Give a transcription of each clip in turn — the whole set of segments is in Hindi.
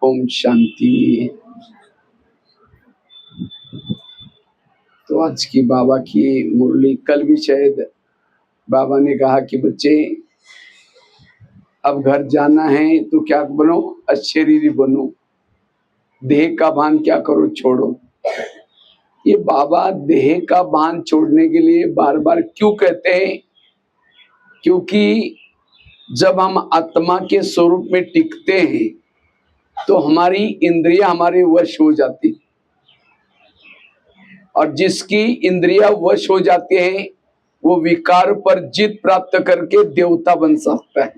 ओम शांति। तो आज की बाबा की मुरली, कल भी शायद बाबा ने कहा कि बच्चे अब घर जाना है तो क्या बनो, अशरीरी बनो, देह का भान क्या करो, छोड़ो। ये बाबा देह का भान छोड़ने के लिए बार बार क्यों कहते हैं? क्योंकि जब हम आत्मा के स्वरूप में टिकते हैं तो हमारी इंद्रियां हमारे वश हो जाती, और जिसकी इंद्रियां वश हो जाती हैं वो विकार पर जीत प्राप्त करके देवता बन सकता है।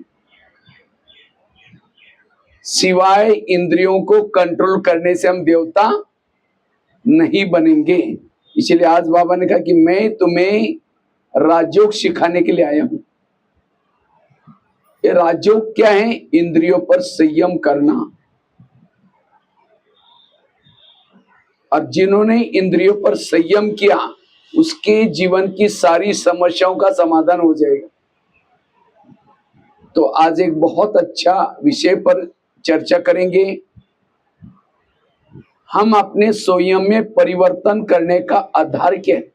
सिवाय इंद्रियों को कंट्रोल करने से हम देवता नहीं बनेंगे। इसलिए आज बाबा ने कहा कि मैं तुम्हें राजयोग सिखाने के लिए आया हूं। ये राजयोग क्या है? इंद्रियों पर संयम करना। और जिन्होंने इंद्रियों पर संयम किया उसके जीवन की सारी समस्याओं का समाधान हो जाएगा। तो आज एक बहुत अच्छा विषय पर चर्चा करेंगे। हम अपने स्वयं में परिवर्तन करने का आधार क्या है?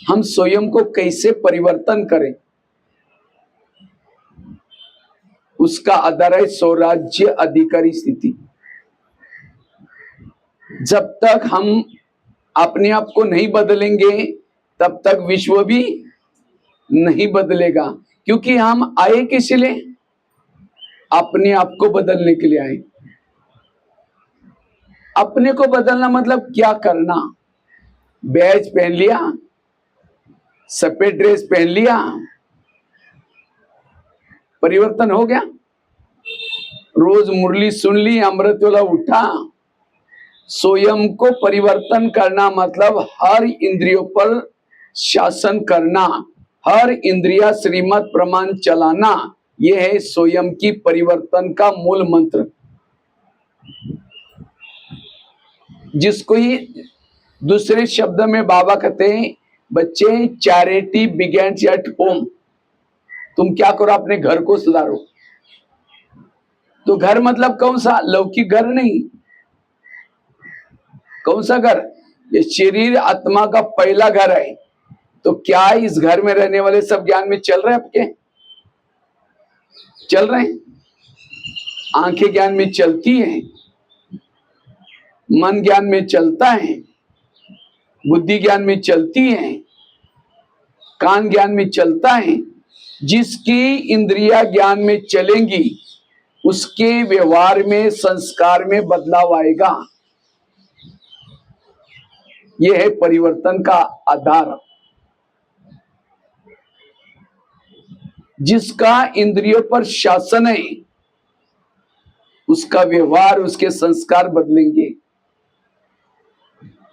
हम स्वयं को कैसे परिवर्तन करें? उसका आधार है स्वराज्य अधिकारी स्थिति। जब तक हम अपने आप को नहीं बदलेंगे तब तक विश्व भी नहीं बदलेगा। क्योंकि हम आए किस लिए? अपने आप को बदलने के लिए आए। अपने को बदलना मतलब क्या करना? बैज पहन लिया, सफेद ड्रेस पहन लिया, परिवर्तन हो गया। रोज मुरली सुन ली, अमृत वाला उठा। स्वयं को परिवर्तन करना मतलब हर इंद्रियों पर शासन करना, हर इंद्रिया श्रीमत प्रमाण चलाना। यह है स्वयं की परिवर्तन का मूल मंत्र, जिसको ही दूसरे शब्द में बाबा कहते हैं, बच्चे चैरिटी बिगेन्स एट होम। तुम क्या करो? अपने घर को सुधारो। तो घर मतलब कौन सा? लौकिक घर नहीं। कौन सा घर? ये शरीर आत्मा का पहला घर है। तो क्या इस घर में रहने वाले सब ज्ञान में चल रहे हैं? आपके चल रहे हैं? आंखें ज्ञान में चलती हैं, मन ज्ञान में चलता है, बुद्धि ज्ञान में चलती है, कान ज्ञान में चलता है। जिसकी इंद्रियां ज्ञान में चलेंगी उसके व्यवहार में, संस्कार में बदलाव आएगा। यह है परिवर्तन का आधार। जिसका इंद्रियों पर शासन है उसका व्यवहार, उसके संस्कार बदलेंगे।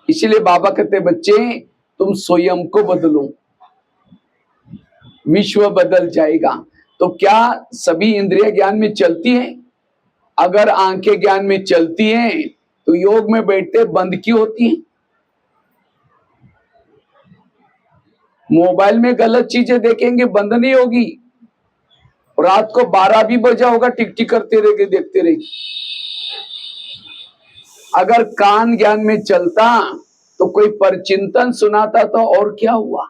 इसलिए बाबा कहते, बच्चे तुम स्वयं को बदलो, विश्व बदल जाएगा। तो क्या सभी इंद्रिय ज्ञान में चलती हैं? अगर आंखें ज्ञान में चलती हैं तो योग में बैठते बंद क्यों होती हैं? मोबाइल में गलत चीजें देखेंगे, बंद नहीं होगी। रात को 12 भी बजा होगा, टिक टिक करते रहेंगे, देखते रहेंगे। अगर कान ज्ञान में चलता तो कोई परचिंतन सुनाता तो और क्या हुआ?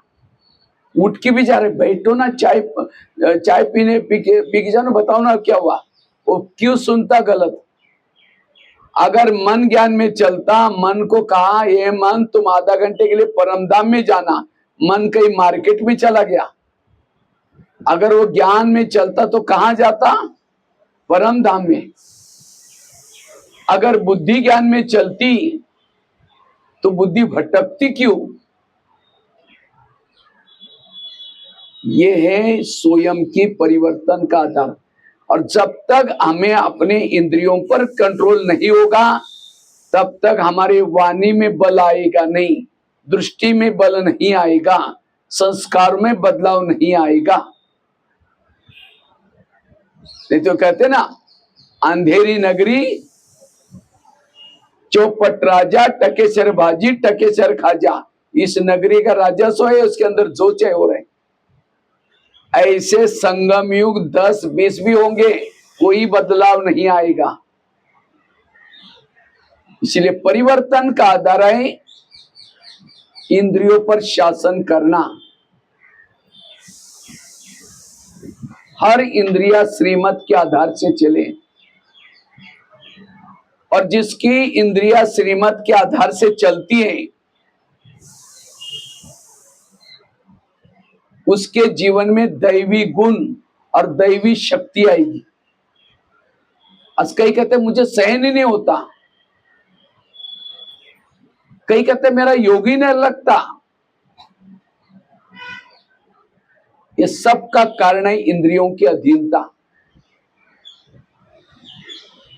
उठ के भी जा रहे, बैठो ना, चाय पीने पी के जानो, बताओ ना क्या हुआ? वो क्यों सुनता गलत? अगर मन ज्ञान में चलता, मन को कहा, ये मन तुम आधा घंटे के लिए परमधाम में जाना, मन कहीं मार्केट में चला गया। अगर वो ज्ञान में चलता तो कहां जाता? परमधाम में। अगर बुद्धि ज्ञान में चलती तो बुद्धि भटकती क्यों? ये है स्वयं की परिवर्तन का आधार। और जब तक हमें अपने इंद्रियों पर कंट्रोल नहीं होगा तब तक हमारे वाणी में बल आएगा नहीं, दृष्टि में बल नहीं आएगा, संस्कार में बदलाव नहीं आएगा। नहीं तो कहते ना, अंधेरी नगरी चौपट राजा, टकेसर भाजी टकेसर खाजा। इस नगरी का राजा सो है, उसके अंदर जो चाहे हो रहे। ऐसे संगम युग 10-20 भी होंगे कोई बदलाव नहीं आएगा। इसलिए परिवर्तन का आधार है इंद्रियों पर शासन करना। हर इंद्रिया श्रीमत के आधार से चले, और जिसकी इंद्रिया श्रीमत के आधार से चलती है उसके जीवन में दैवी गुण और दैवी शक्ति आएगी। आज कई कहते मुझे सहन ही नहीं होता, कई कहते मेरा योग ही नहीं लगता। ये सब का कारण है इंद्रियों की अधीनता।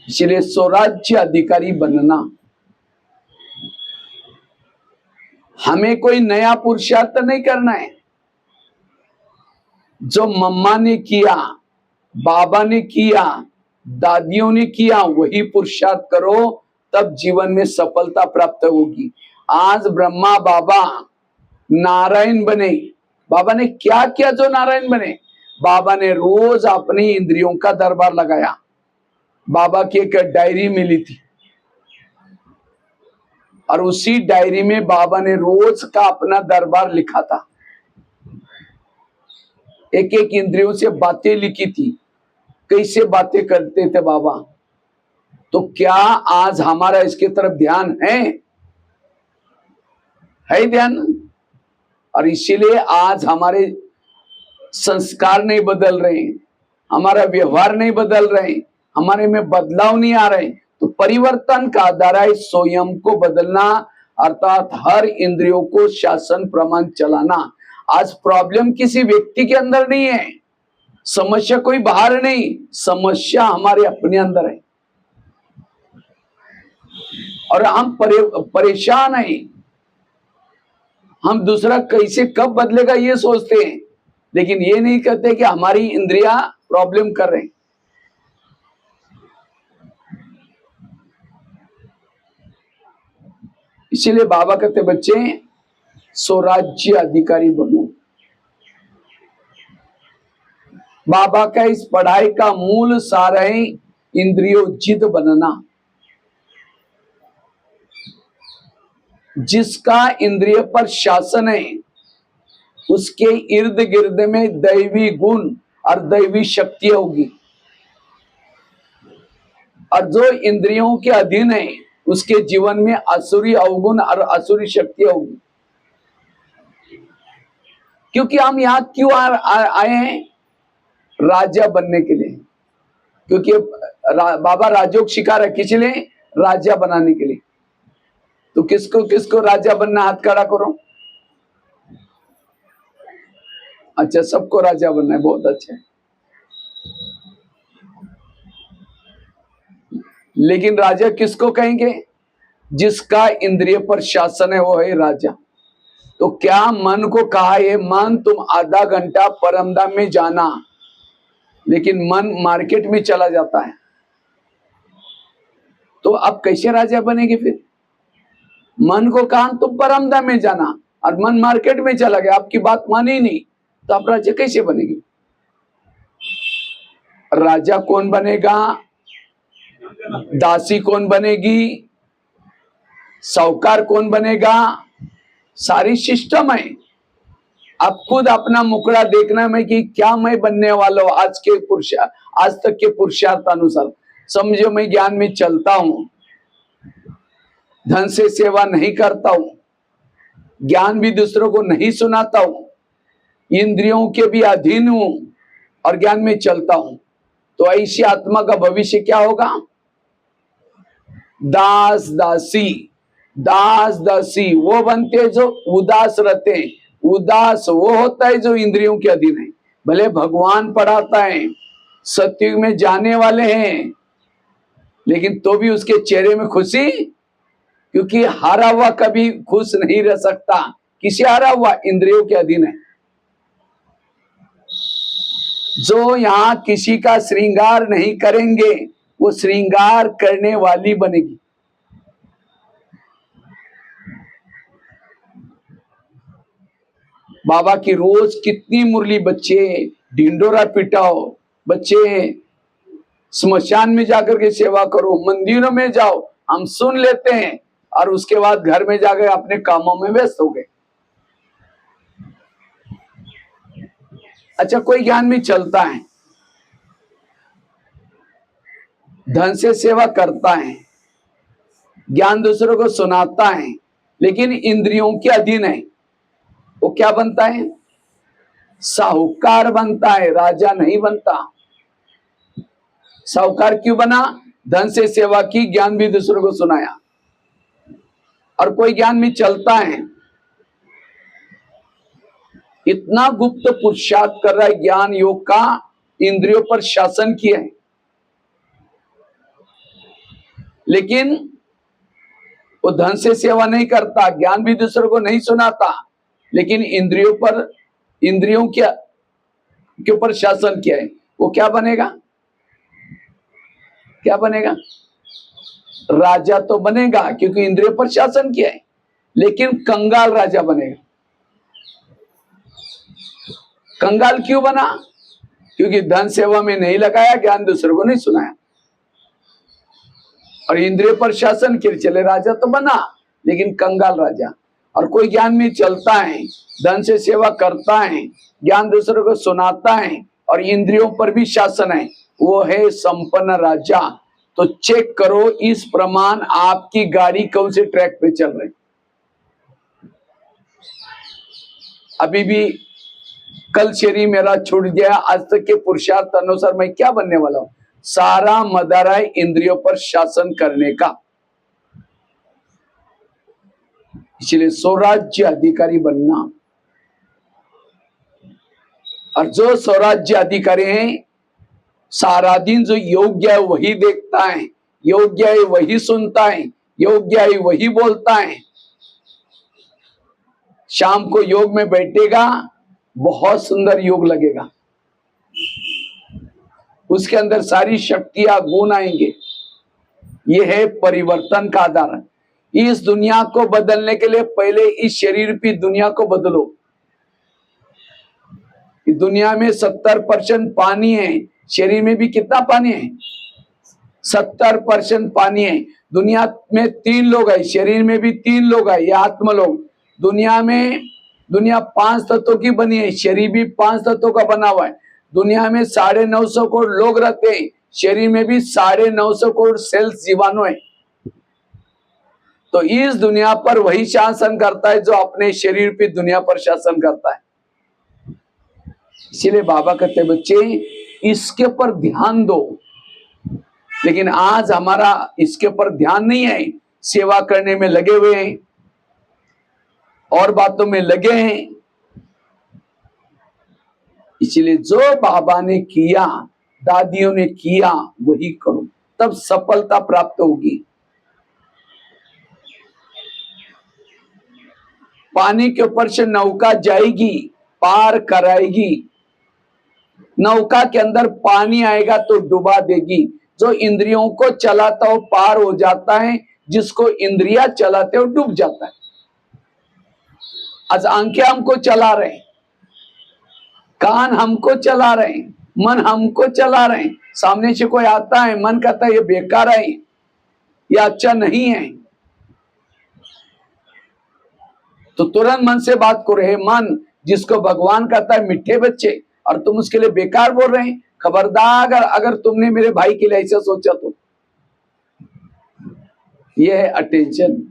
इसलिए स्वराज्य अधिकारी बनना, हमें कोई नया पुरुषार्थ नहीं करना है। जो मम्मा ने किया, बाबा ने किया, दादियों ने किया, वही पुरुषार्थ करो, तब जीवन में सफलता प्राप्त होगी। आज ब्रह्मा बाबा नारायण बने, बाबा ने क्या किया जो नारायण बने? बाबा ने रोज अपनी इंद्रियों का दरबार लगाया। बाबा की एक डायरी मिली थी और उसी डायरी में बाबा ने रोज का अपना दरबार लिखा था। एक एक इंद्रियों से बातें लिखी थी, कैसे बातें करते थे बाबा। तो क्या आज हमारा इसके तरफ ध्यान है ध्यान? और इसीलिए आज हमारे संस्कार नहीं बदल रहे, हमारा व्यवहार नहीं बदल रहे, हमारे में बदलाव नहीं आ रहे। तो परिवर्तन का आधार है स्वयं को बदलना, अर्थात हर इंद्रियों को शासन प्रमाण चलाना। आज प्रॉब्लम किसी व्यक्ति के अंदर नहीं है, समस्या कोई बाहर नहीं, समस्या हमारे अपने अंदर है। और हम परेशान हैं, हम दूसरा कैसे कब बदलेगा ये सोचते हैं, लेकिन ये नहीं कहते कि हमारी इंद्रियां प्रॉब्लम कर रहे हैं। इसीलिए बाबा कहते बच्चे स्वराज्य अधिकारी बनो। बाबा का इस पढ़ाई का मूल सार है इंद्रियोजित बनना। जिसका इंद्रिय पर शासन है उसके इर्द गिर्द में दैवी गुण और दैवी शक्ति होगी, और जो इंद्रियों के अधीन है उसके जीवन में असुरी अवगुण और असुरी शक्ति होगी। क्योंकि हम यहाँ क्यों आए हैं? राजा बनने के लिए। क्योंकि बाबा राजयोग सिखा रहे, किस लिए? राजा बनाने के लिए। तो किसको किसको राजा बनना? हाथ खड़ा करो। अच्छा, सबको राजा बनना है, बहुत अच्छा है। लेकिन राजा किसको कहेंगे? जिसका इंद्रिय पर शासन है वो है राजा। तो क्या मन को कहा है, मन तुम आधा घंटा परमधाम में जाना, लेकिन मन मार्केट में चला जाता है, तो आप कैसे राजा बनेंगे फिर? मन को कहा तुम परमधाम में जाना और मन मार्केट में चला गया, आपकी बात मानी नहीं, तो आप राजा कैसे बनेंगे? राजा कौन बनेगा? दासी कौन बनेगी? साहूकार कौन बनेगा? सारी सिस्टम है। आप खुद अपना मुखड़ा देखना में कि क्या मैं बनने वाला हूं आज तक के पुरुषार्थ अनुसार। समझो मैं ज्ञान में चलता हूं, धन से सेवा नहीं करता हूं, ज्ञान भी दूसरों को नहीं सुनाता हूं, इंद्रियों के भी अधीन हूं और ज्ञान में चलता हूं, तो ऐसी आत्मा का भविष्य क्या होगा? दास दासी। दास दासी वो बनते हैं जो उदास रहते हैं। उदास वो होता है जो इंद्रियों के अधीन है। भले भगवान पढ़ाता है, सत्युग में जाने वाले हैं, लेकिन तो भी उसके चेहरे में खुशी, क्योंकि हारा हुआ कभी खुश नहीं रह सकता। किसे हारा हुआ? इंद्रियों के अधीन है। जो यहाँ किसी का श्रृंगार नहीं करेंगे वो श्रृंगार करने वाली बनेगी। बाबा की रोज कितनी मुरली, बच्चे ढिंडोरा पिटाओ, बच्चे स्मशान में जाकर के सेवा करो, मंदिरों में जाओ, हम सुन लेते हैं और उसके बाद घर में जाकर अपने कामों में व्यस्त हो गए। अच्छा, कोई ज्ञान में चलता है, धन से सेवा करता है, ज्ञान दूसरों को सुनाता है, लेकिन इंद्रियों के अधीन है, वो क्या बनता है? साहूकार बनता है, राजा नहीं बनता। साहूकार क्यों बना? धन से सेवा की, ज्ञान भी दूसरों को सुनाया। और कोई ज्ञान में चलता है, इतना गुप्त पुरुषार्थ कर रहा है ज्ञान योग का, इंद्रियों पर शासन किया है, लेकिन वो धन से सेवा नहीं करता, ज्ञान भी दूसरों को नहीं सुनाता, लेकिन इंद्रियों के ऊपर शासन किया है। वो क्या बनेगा? क्या बनेगा? राजा तो बनेगा क्योंकि इंद्रियों पर शासन किया है, लेकिन कंगाल राजा बनेगा। कंगाल क्यों बना? क्योंकि धन सेवा में नहीं लगाया, ज्ञान दूसरों को नहीं सुनाया, और इंद्रिय पर शासन के चले, राजा तो बना लेकिन कंगाल राजा। और कोई ज्ञान में चलता है, धन से सेवा करता है, ज्ञान दूसरों को सुनाता है, और इंद्रियों पर भी शासन है, वो है संपन्न राजा। तो चेक करो इस प्रमाण आपकी गाड़ी कौन से ट्रैक पे चल रही। अभी भी कल शरीर मेरा छूट गया, आज तक के पुरुषार्थ अनुसार मैं क्या बनने वाला हूं? सारा मदारा है इंद्रियों पर शासन करने का। इसलिए स्वराज्य अधिकारी बनना, और जो स्वराज्य अधिकारी हैं, सारा दिन जो योग्य है वही देखता है, योग्य है वही सुनता है, योग्य है वही बोलता है। शाम को योग में बैठेगा, बहुत सुंदर योग लगेगा, उसके अंदर सारी शक्तियां गुण आएंगे। यह है परिवर्तन का आधार। इस दुनिया को बदलने के लिए पहले इस शरीर की दुनिया को बदलो। इस दुनिया में 70% पानी है, शरीर में भी कितना पानी है? 70% पानी है। दुनिया में 3 लोग है, शरीर में भी 3 लोग है, ये आत्म लोग। दुनिया 5 तत्वों की बनी है, शरीर भी 5 तत्वों का बना हुआ है। दुनिया में 950 करोड़ लोग रहते हैं, शरीर में भी 950 करोड़ सेल्स जीवाणु है। तो इस दुनिया पर वही शासन करता है जो अपने शरीर पे दुनिया पर शासन करता है। इसीलिए बाबा कहते बच्चे इसके पर ध्यान दो, लेकिन आज हमारा इसके पर ध्यान नहीं है, सेवा करने में लगे हुए हैं और बातों में लगे हैं। इसलिए जो बाबा ने किया, दादियों ने किया, वही करो, तब सफलता प्राप्त होगी। पानी के ऊपर से नौका जाएगी, पार कराएगी। नौका के अंदर पानी आएगा तो डुबा देगी। जो इंद्रियों को चलाता हो पार हो जाता है, जिसको इंद्रियां चलाते हो डूब जाता है। आज आंखें हमको चला रहे हैं, कान हमको चला रहे हैं, मन हमको चला रहे हैं। सामने से कोई आता है, मन कहता है ये बेकार है, ये अच्छा नहीं है, तो तुरंत मन से बात करो, हे मन, जिसको भगवान कहता है मीठे बच्चे, और तुम उसके लिए बेकार बोल रहे हैं, खबरदार अगर तुमने मेरे भाई के लिए ऐसा सोचा तो। यह है अटेंशन।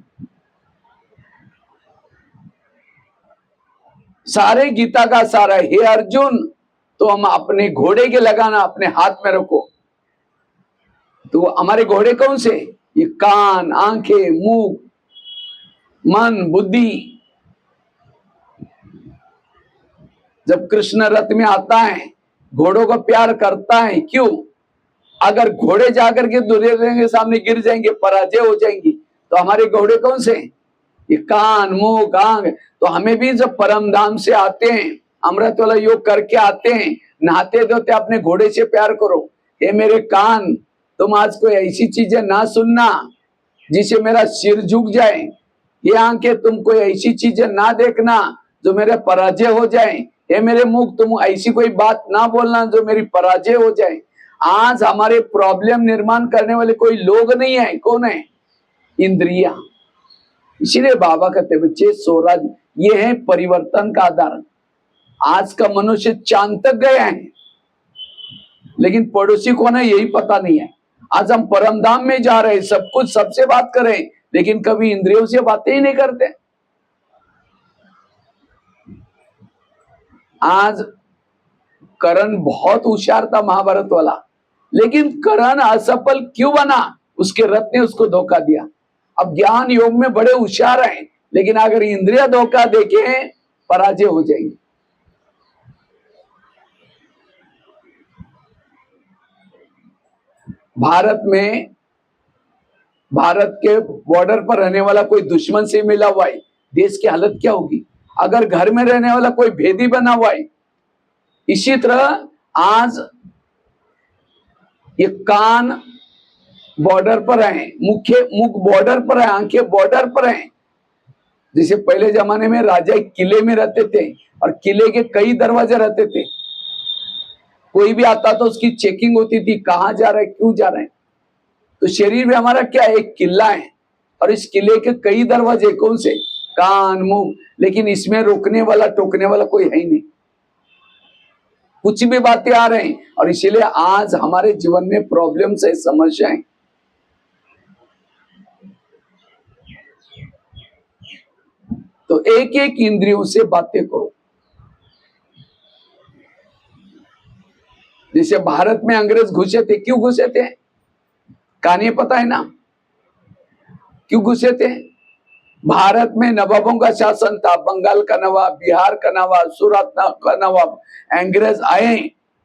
सारे गीता का सारा, हे अर्जुन, तो हम अपने घोड़े के लगाना अपने हाथ में रखो। तो हमारे घोड़े कौन से? ये कान, आंखें, मुंह, मन, बुद्धि। जब कृष्ण रथ में आता है, घोड़ों को प्यार करता है, क्यों? अगर घोड़े जाकर के दुर्योधन के सामने गिर जाएंगे, पराजय हो जाएंगी, तो हमारे घोड़े कौन से? ये कान, मुंह, आंख। तो हमें भी जब परम धाम से आते हैं, अमृत वाला योग करके आते हैं, नहाते धोते अपने घोड़े से प्यार करो। ये मेरे कान, तुम आज कोई ऐसी चीजें ना सुनना जिसे मेरा सिर झुक जाए। ये आंखें, तुम कोई ऐसी चीजें ना देखना जो मेरे पराजय हो जाए। ये मेरे मुख, तुम ऐसी कोई बात ना बोलना जो मेरी पराजय हो जाए। आज हमारे प्रॉब्लम निर्माण करने वाले कोई लोग नहीं है, कौन है? इंद्रिया। इसीलिए बाबा कहते बच्चे स्वराज ये है परिवर्तन का आधार। आज का मनुष्य चांद तक गया है, लेकिन पड़ोसी कौन है यही पता नहीं है। आज हम परमधाम में जा रहे हैं, सब कुछ सबसे बात करें, लेकिन कभी इंद्रियों से बातें ही नहीं करते। आज कर्ण बहुत होशियार था महाभारत वाला, लेकिन कर्ण असफल क्यों बना? उसके रथ ने उसको धोखा दिया। अब ज्ञान योग में बड़े होशियार हैं, लेकिन अगर इंद्रिया धोखा देके पराजय हो जाएंगे। भारत के बॉर्डर पर रहने वाला कोई दुश्मन से मिला हुआ है, देश की हालत क्या होगी? अगर घर में रहने वाला कोई भेदी बना हुआ है। इसी तरह आज ये कान बॉर्डर पर है, मुख बॉर्डर पर है, आंखें बॉर्डर पर है। जैसे पहले जमाने में राजा किले में रहते थे और किले के कई दरवाजे रहते थे, कोई भी आता तो उसकी चेकिंग होती थी, कहां जा रहा है, क्यों जा रहा है। तो शरीर में हमारा क्या है? एक किला है, और इस किले के कई दरवाजे, कौन से? कान, मुंह। लेकिन इसमें रोकने वाला टोकने वाला कोई है ही नहीं, कुछ भी बातें आ रहे हैं। और इसीलिए आज हमारे जीवन में प्रॉब्लम है, समस्याएं। तो एक एक इंद्रियों से बातें करो। जैसे भारत में अंग्रेज घुसे थे, क्यों घुसे थे? कहानी पता है ना क्यों घुसे थे? भारत में नवाबों का शासन था, बंगाल का नवाब, बिहार का नवाब, सूरत का नवाब। अंग्रेज आए,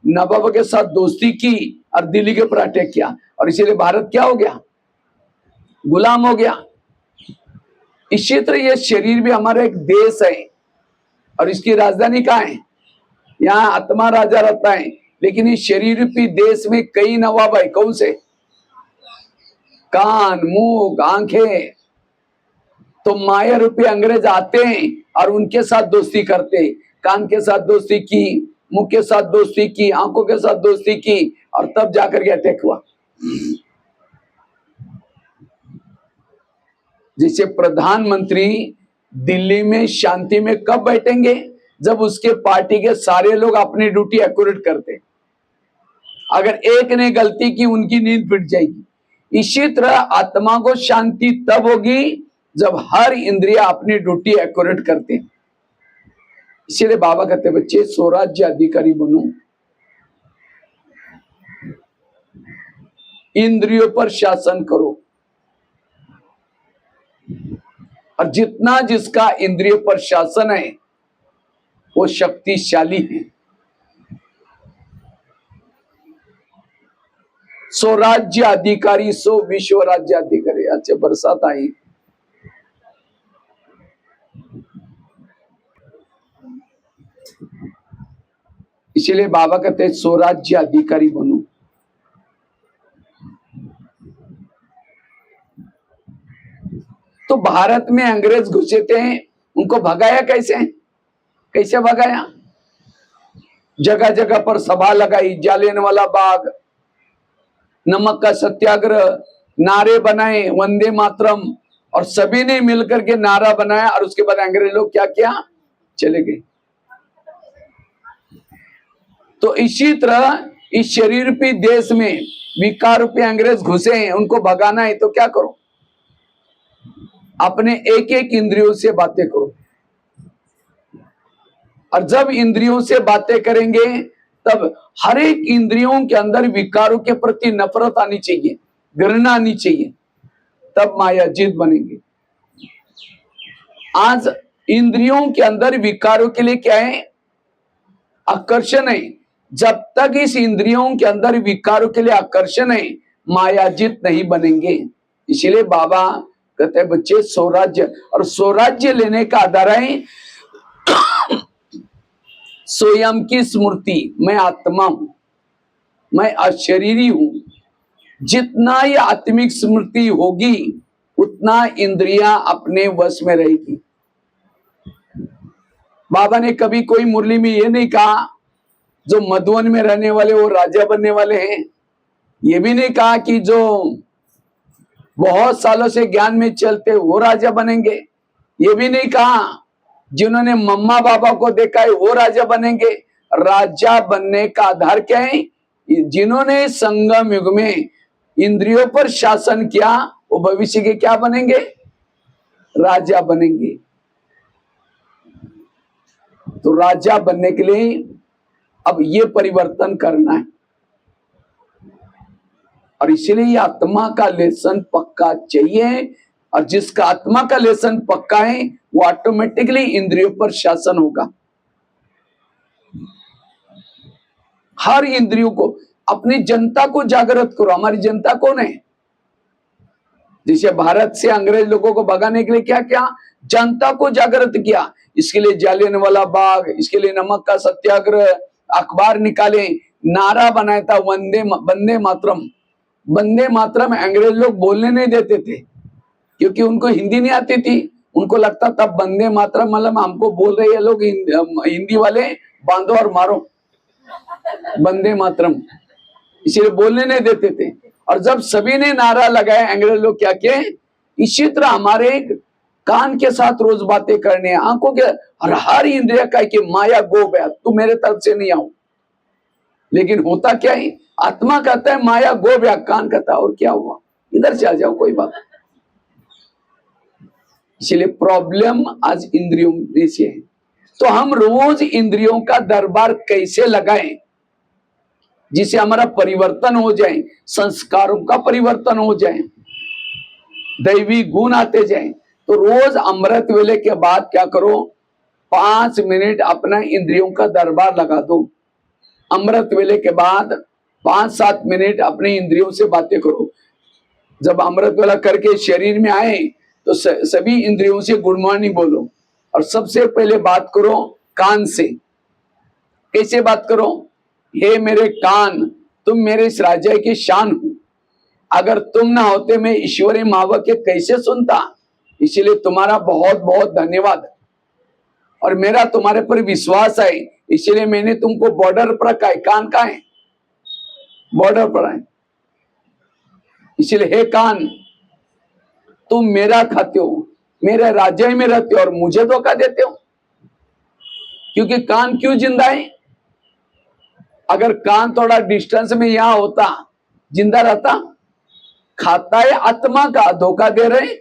नवाब के साथ दोस्ती की और दिल्ली के ऊपर अटैक किया, और इसीलिए भारत क्या हो गया? गुलाम हो गया। इसी तरह ये शरीर भी हमारा एक देश है, और इसकी राजधानी कहाँ है? यहाँ आत्मा राजा रहता है, लेकिन इस शरीर रूपी देश में कई नवाब है। कौन से? कान, मुंह, आंखें। तो माया रूपी अंग्रेज आते हैं और उनके साथ दोस्ती करते हैं। कान के साथ दोस्ती की, मुंह के साथ दोस्ती की, आंखों के साथ दोस्ती की, और तब जाकर के अटैक हुआ। जैसे प्रधानमंत्री दिल्ली में शांति में कब बैठेंगे? जब उसके पार्टी के सारे लोग अपनी ड्यूटी एक्यूरेट करते। अगर एक ने गलती की, उनकी नींद फिट जाएगी। इसी तरह आत्मा को शांति तब होगी जब हर इंद्रिया अपनी ड्यूटी एक्यूरेट करते। इसीलिए बाबा कहते बच्चे स्वराज्य अधिकारी बनो, इंद्रियों पर शासन करो। और जितना जिसका इंद्रियों पर शासन है वो शक्तिशाली है। स्वराज्य अधिकारी सो विश्व राज्य अधिकारी। अच्छे बरसात आई, इसलिए बाबा कहते हैं स्वराज्य अधिकारी बनो। तो भारत में अंग्रेज घुसे थे, उनको भगाया कैसे? कैसे भगाया? जगह जगह पर सभा लगाई, जालियनवाला बाग, नमक का सत्याग्रह, नारे बनाए, वंदे मातरम, और सभी ने मिलकर के नारा बनाया। और उसके बाद अंग्रेज लोग क्या किया? चले गए। तो इसी तरह इस शरीर रूपी देश में विकार रूपी अंग्रेज घुसे हैं, उनको भगाना है तो क्या करो? अपने एक एक इंद्रियों से बातें करो। और जब इंद्रियों से बातें करेंगे तब हर एक इंद्रियों के अंदर विकारों के प्रति नफरत आनी चाहिए, घृणा आनी चाहिए, तब माया जीत बनेंगे। आज इंद्रियों के अंदर विकारों के लिए क्या है? आकर्षण है। जब तक इस इंद्रियों के अंदर विकारों के लिए आकर्षण है, मायाजित नहीं बनेंगे। इसीलिए बाबा कहते हैं बच्चे स्वराज्य, और स्वराज्य लेने का आधार है स्वयं की स्मृति। मैं आत्मा हूं, मैं अशरीरी हूं। जितना ये आत्मिक स्मृति होगी उतना इंद्रियां अपने वश में रहेगी। बाबा ने कभी कोई मुरली में ये नहीं कहा जो मधुवन में रहने वाले वो राजा बनने वाले हैं, ये भी नहीं कहा कि जो बहुत सालों से ज्ञान में चलते वो राजा बनेंगे। ये भी नहीं कहा जिन्होंने मम्मा बाबा को देखा है वो राजा बनेंगे। राजा बनने का आधार क्या है? जिन्होंने संगम युग में इंद्रियों पर शासन किया वो भविष्य के क्या बनेंगे? राजा बनेंगे। तो राजा बनने के लिए अब ये परिवर्तन करना है, और इसलिए ये आत्मा का लेसन पक्का चाहिए। और जिसका आत्मा का लेसन पक्का है वो ऑटोमेटिकली इंद्रियों पर शासन होगा। हर इंद्रियों को, अपनी जनता को जागृत करो। हमारी जनता कौन है? जिसे भारत से अंग्रेज लोगों को भगाने के लिए क्या क्या जनता को जागृत किया। इसके लिए जालियनवाला बाग, इसके लिए नमक का सत्याग्रह, अखबार निकाले, नारा बनाया था वंदे मातरम। वंदे मातरम अंग्रेज लोग बोलने नहीं देते थे क्योंकि उनको हिंदी नहीं आती थी। उनको लगता था वंदे मातरम मतलब हमको बोल रहे हैं लोग हिंदी वाले, बांधो और मारो, वंदे मातरम, इसलिए बोलने नहीं देते थे। और जब सभी ने नारा लगाया अंग्रेज लोग क्या किए, इसी तरह हमारे कान के साथ रोज बातें करने, आंखों के और हर इंद्रिय का कि माया गो गया, तू मेरे तरफ से नहीं आओ। लेकिन होता क्या है, आत्मा कहता है माया गो गया, कान कहता है और क्या हुआ, इधर से आ जाओ, कोई बात। इसलिए प्रॉब्लम आज इंद्रियों में से है। तो हम रोज इंद्रियों का दरबार कैसे लगाएं जिसे हमारा परिवर्तन हो जाए, संस्कारों का परिवर्तन हो जाए, दैवी गुण आते जाए। तो रोज अमृत वेले के बाद क्या करो, 5 मिनट अपना इंद्रियों का दरबार लगा दो। अमृत वेले के बाद 5-7 मिनट अपने इंद्रियों से बातें करो। जब अमृत वेला करके शरीर में आए तो सभी इंद्रियों से गुड मॉर्निंग बोलो। और सबसे पहले बात करो कान से। कैसे बात करो? हे मेरे कान, तुम मेरे इस राज्य की शान हो। अगर तुम ना होते मैं ईश्वरी महावाक्य कैसे सुनता। इसलिए तुम्हारा बहुत बहुत धन्यवाद, और मेरा तुम्हारे पर विश्वास है, इसलिए मैंने तुमको बॉर्डर पर रखा है। कान का है? बॉर्डर पर है। इसलिए हे कान, तुम मेरा खाते हो, मेरे राज्य में रहते हो और मुझे धोखा देते हो। क्योंकि कान क्यों जिंदा है? अगर कान थोड़ा डिस्टेंस में यहां होता, जिंदा रहता? खाता है आत्मा का, धोखा दे रहे।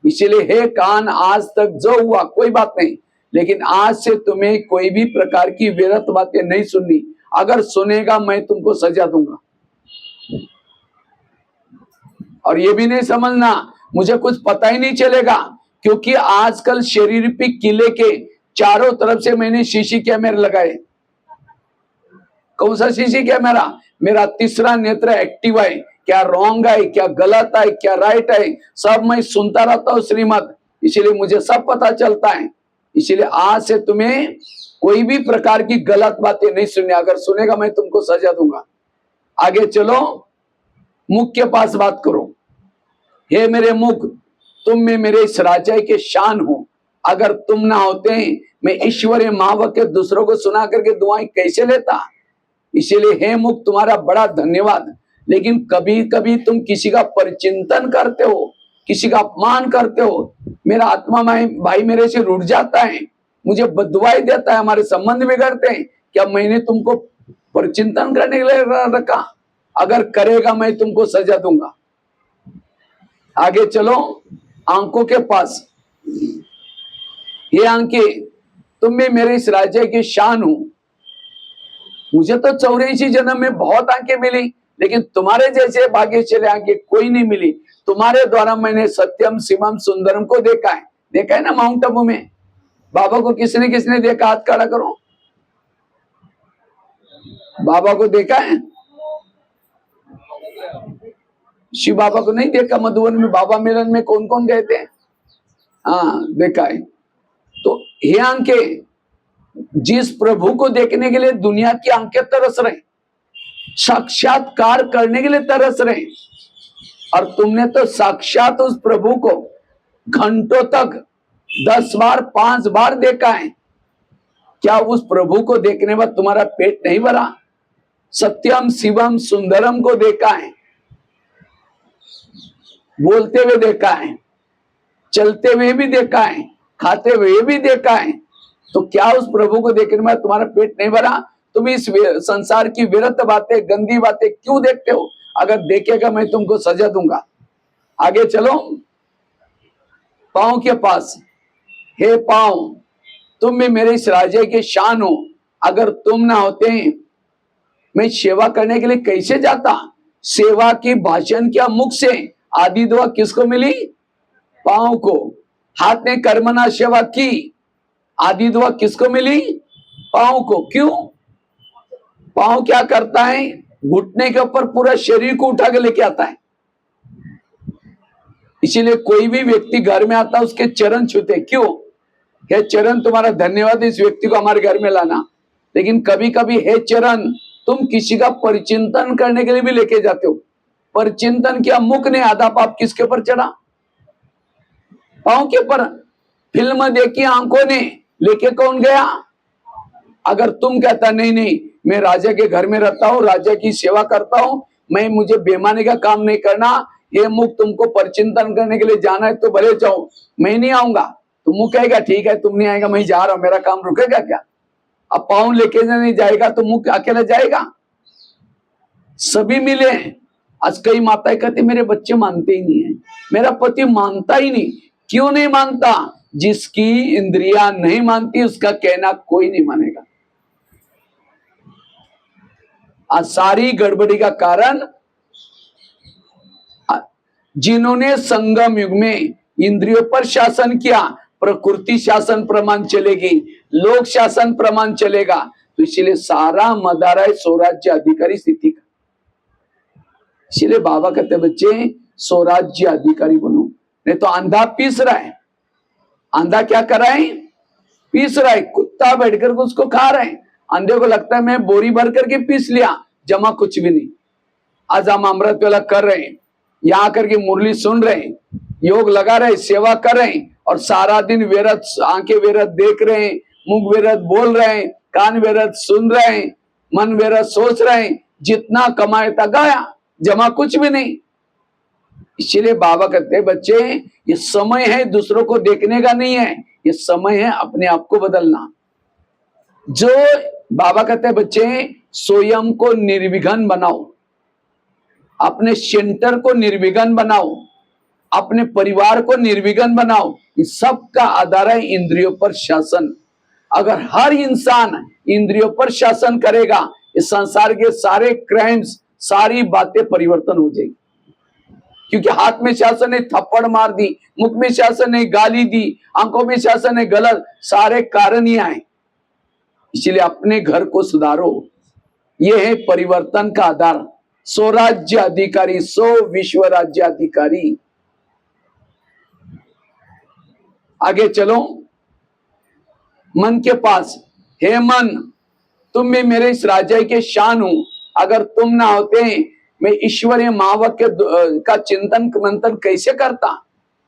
इसलिए हे कान, आज तक जो हुआ कोई बात नहीं, लेकिन आज से तुम्हें कोई भी प्रकार की व्यर्थ बातें नहीं सुननी। अगर सुनेगा मैं तुमको सजा दूंगा। और ये भी नहीं समझना मुझे कुछ पता ही नहीं चलेगा, क्योंकि आजकल शरीर पे किले के चारों तरफ से मैंने सीसी कैमरे लगाए। कौन सा सीसी कैमरा? मेरा तीसरा नेत्र एक्टिव है। क्या रॉन्ग है, क्या गलत है, क्या राइट है, सब मैं सुनता रहता हूँ श्रीमद। इसीलिए मुझे सब पता चलता है। इसीलिए आज से तुम्हें कोई भी प्रकार की गलत बातें नहीं सुननी। अगर सुनेगा मैं तुमको सजा दूंगा। आगे चलो, मुख के पास बात करो। हे मेरे मुख, तुम में मेरे इस राज्य के शान हो। अगर तुम ना होते मैं ईश्वरीय महावाक्य दूसरों को सुना करके दुआएं कैसे लेता। इसीलिए हे मुख, तुम्हारा बड़ा धन्यवाद। लेकिन कभी कभी तुम किसी का परिचिंतन करते हो, किसी का अपमान करते हो। मेरा आत्मा भाई मेरे से रुठ जाता है, मुझे बददुआई देता है, हमारे संबंध बिगड़ते हैं। क्या मैंने तुमको परिचिंतन करने के लिए रखा? अगर करेगा मैं तुमको सजा दूंगा। आगे चलो, आंखों के पास। ये आंखें, तुम में मेरे इस राज्य की शान हो। मुझे तो 84 जन्म में बहुत आंखें मिली, लेकिन तुम्हारे जैसे भाग्यशाली आंखें कोई नहीं मिली। तुम्हारे द्वारा मैंने सत्यम शिवम सुंदरम को देखा है। देखा है ना माउंट आबू में बाबा को किसने किसने देखा? हाथ खड़ा करो। बाबा को देखा है? शिव बाबा को नहीं देखा? मधुबन में बाबा मिलन में कौन कौन गए थे? हाँ, देखा है। तो ये आंखें जिस प्रभु को देखने के लिए दुनिया की आंखें तरस रहे, साक्षात्कार करने के लिए तरस रहे, और तुमने तो साक्षात उस प्रभु को घंटों तक 10 बार 5 बार देखा है। क्या उस प्रभु को देखने बाद तुम्हारा पेट नहीं भरा? सत्यम शिवम सुंदरम को देखा है, बोलते हुए देखा है, चलते हुए भी देखा है, खाते हुए भी देखा है। तो क्या उस प्रभु को देखने में तुम्हारा पेट नहीं भरा? तुम इस संसार की विरत बातें, गंदी बातें क्यों देखते हो? अगर देखेगा मैं तुमको सजा दूंगा। आगे चलो, पांव के पास, हे पांव, तुम भी मेरे इस राज्य के शान हो, अगर तुम ना होते मैं सेवा करने के लिए कैसे जाता? सेवा की भाषण क्या मुख से? आदि दुआ किसको मिली? पांव को। हाथ ने कर्मना सेवा की, आदि दुआ किसको मिली? पांव को। क्यों? पांव क्या करता है? घुटने के ऊपर पूरा शरीर को उठा के लेके आता है। इसीलिए कोई भी व्यक्ति घर में आता है उसके चरण छूते। क्यों? हे चरण, तुम्हारा धन्यवाद, इस व्यक्ति को हमारे घर में लाना। लेकिन कभी कभी हे चरण, तुम किसी का परिचिंतन करने के लिए भी लेके जाते हो। परिचिंतन किया मुख ने, आधा पाप किसके ऊपर चढ़ा? पांव के ऊपर। फिल्म देखी आंखों ने, लेके कौन गया? अगर तुम कहता नहीं नहीं मैं राजा के घर में रहता हूँ, राजा की सेवा करता हूँ, मैं मुझे बेईमानी का काम नहीं करना, ये मुख तुमको परिचिंतन करने के लिए जाना है तो भले जाओ, मैं नहीं आऊंगा। तो मुख कहेगा ठीक है तुम नहीं आएगा, मैं जा रहा हूं, मेरा काम रुकेगा क्या? अब पांव लेके नहीं जाएगा तो मुख अकेला जाएगा? सभी मिले। आज कई माताएं कहती मेरे बच्चे मानते ही नहीं है, मेरा पति मानता ही नहीं। क्यों नहीं मानता? जिसकी इंद्रियां नहीं मानती उसका कहना कोई नहीं मानेगा। आज सारी गड़बड़ी का कारण जिन्होंने संगम युग में इंद्रियों पर शासन किया, प्रकृति शासन प्रमाण चलेगी, लोक शासन प्रमाण चलेगा। तो इसीलिए सारा मदारा है स्वराज्य अधिकारी स्थिति का। इसीलिए बाबा कहते बच्चे स्वराज्य अधिकारी बनो, नहीं तो अंधा पीस रहा है। अंधा क्या कर रहा है? पीस रहा है। कुत्ता बैठकर उसको खा रहे हैं। अंधे को लगता है मैं बोरी भर करके पीस लिया, जमा कुछ भी नहीं। आज हम अमृत वेला कर रहे हैं, यहाँ करके मुरली सुन रहे हैं, योग लगा रहे हैं, सेवा कर रहे हैं, और सारा दिन वेरत, आंखें वेरत देख रहे हैं, मुख वेरत बोल रहे हैं, कान वेरत सुन रहे हैं, मन वेरत सोच रहे हैं। जितना कमाए था गया, जमा कुछ भी नहीं। इसीलिए बाबा कहते हैं बच्चे ये समय है दूसरों को देखने का नहीं है, ये समय है अपने आप को बदलना। जो बाबा कहते हैं बच्चे स्वयं को निर्विघ्न बनाओ, अपने सेंटर को निर्विघ्न बनाओ, अपने परिवार को निर्विघ्न बनाओ। इस सब का आधार है इंद्रियों पर शासन। अगर हर इंसान इंद्रियों पर शासन करेगा, इस संसार के सारे क्राइम्स, सारी बातें परिवर्तन हो जाएगी। क्योंकि हाथ में शासन है थप्पड़ मार दी, मुख में शासन है गाली दी, आंखों में शासन है गलत, सारे कारण ही आए। इसलिए अपने घर को सुधारो, यह है परिवर्तन का आधार। स्वराज्य अधिकारी, सो विश्व राज्य अधिकारी। आगे चलो, मन के पास, हे मन, तुम भी मेरे इस राज्य के शान हो, अगर तुम ना होते मैं ईश्वरीय महावाक्य का चिंतन मंथन कैसे करता?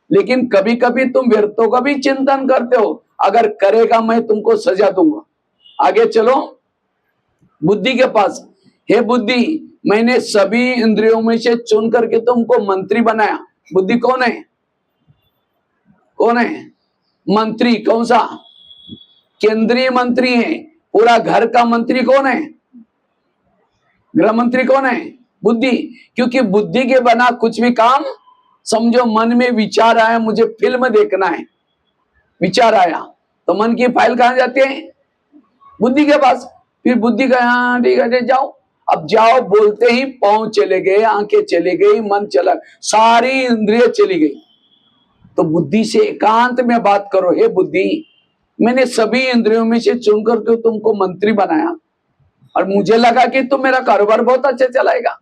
लेकिन कभी कभी तुम व्यर्थों का भी चिंतन करते हो, अगर करेगा मैं तुमको सजा दूंगा। आगे चलो, बुद्धि के पास, हे बुद्धि, मैंने सभी इंद्रियों में से चुन करके तुमको मंत्री बनाया। बुद्धि कौन है? कौन है मंत्री? कौन सा? केंद्रीय मंत्री है। पूरा घर का मंत्री कौन है? गृह मंत्री कौन है? बुद्धि। क्योंकि बुद्धि के बिना कुछ भी काम, समझो मन में विचार आया मुझे फिल्म देखना है, विचार आया तो मन की फाइल कहां जाती है? बुद्धि के पास। फिर बुद्धि का हाँ ठीक है जाओ, अब जाओ बोलते ही पांव चले गए, आंखें चली गई, मन चला, सारी इंद्रिय चली गई। तो बुद्धि से एकांत में बात करो, हे बुद्धि, मैंने सभी इंद्रियों में से चुनकर के तुमको मंत्री बनाया और मुझे लगा कि तुम मेरा कारोबार बहुत अच्छा चलाएगा,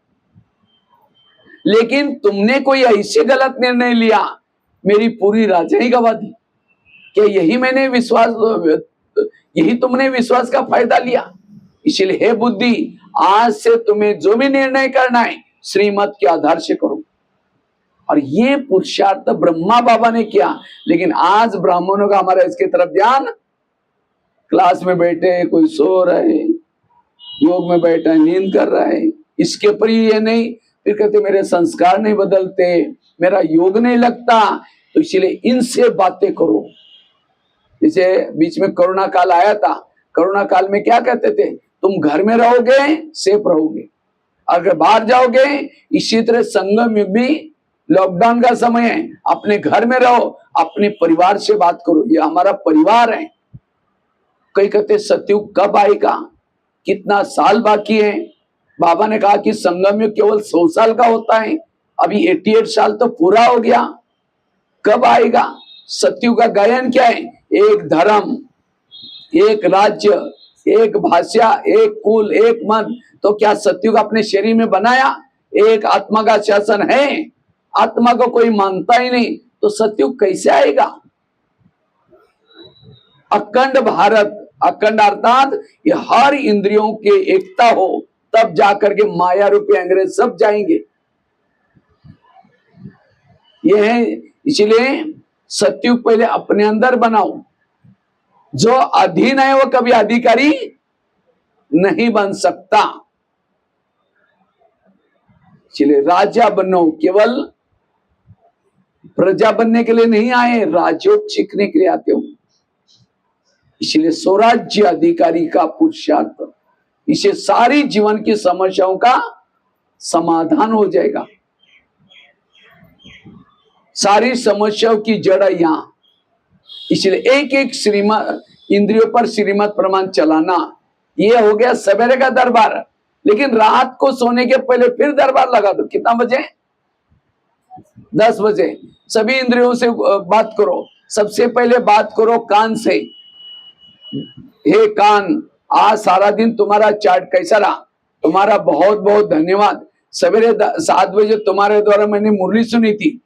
लेकिन तुमने कोई ऐसे गलत निर्णय लिया, मेरी पूरी राजधानी गवा दी। क्या यही मैंने विश्वास, यही तुमने विश्वास का फायदा लिया? इसलिए हे बुद्धि, आज से तुम्हें जो भी निर्णय करना है श्रीमत के आधार से करो। और ये पुरुषार्थ ब्रह्मा बाबा ने किया, लेकिन आज ब्राह्मणों का हमारा इसकी तरफ ध्यान, क्लास में बैठे कोई सो रहे, योग में बैठा है, नींद कर रहा है, इसके ऊपर ही ये नहीं, फिर कहते मेरे संस्कार नहीं बदलते, मेरा योग नहीं लगता, तो इसलिए इनसे बातें करो। जैसे बीच में कोरोना काल आया था, कोरोना काल में क्या कहते थे, तुम घर में रहोगे सेफ रहोगे, अगर बाहर जाओगे। इसी तरह संगम युग भी लॉकडाउन का समय है, अपने घर में रहो, अपने परिवार से बात करो, ये हमारा परिवार है। कई कहते सतयुग कब आएगा, कितना साल बाकी है। बाबा ने कहा कि संगम युग केवल 100 साल का होता है, अभी 88 साल तो पूरा हो गया, कब आएगा। सतयुग का गायन क्या है, एक धर्म, एक राज्य, एक भाषा, एक कुल, एक मन। तो क्या सतयुग अपने शरीर में बनाया, एक आत्मा का शासन है, आत्मा को कोई मानता ही नहीं, तो सतयुग कैसे आएगा। अखंड भारत, अखंड अर्थात ये हर इंद्रियों के एकता हो, तब जाकर के माया रूपी अंग्रेज सब जाएंगे। ये है, इसलिए सतयुग पहले अपने अंदर बनाओ, जो अधीन है वो कभी अधिकारी नहीं बन सकता। इसलिए राजा बनो, केवल प्रजा बनने के लिए नहीं आए, राजयोग सीखने के लिए आते हो। इसलिए स्वराज्य अधिकारी का पुरुषार्थ, इसे सारी जीवन की समस्याओं का समाधान हो जाएगा। सारी समस्याओं की जड़ यहां, इसलिए एक एक श्रीमत इंद्रियों पर श्रीमत प्रमाण चलाना, ये हो गया सवेरे का दरबार। लेकिन रात को सोने के पहले फिर दरबार लगा दो, कितना बजे, 10 बजे। सभी इंद्रियों से बात करो, सबसे पहले बात करो कान से। हे कान, आज सारा दिन तुम्हारा चार्ट कैसा रहा, तुम्हारा बहुत बहुत धन्यवाद। सवेरे 7 बजे तुम्हारे द्वारा मैंने मुरली सुनी थी,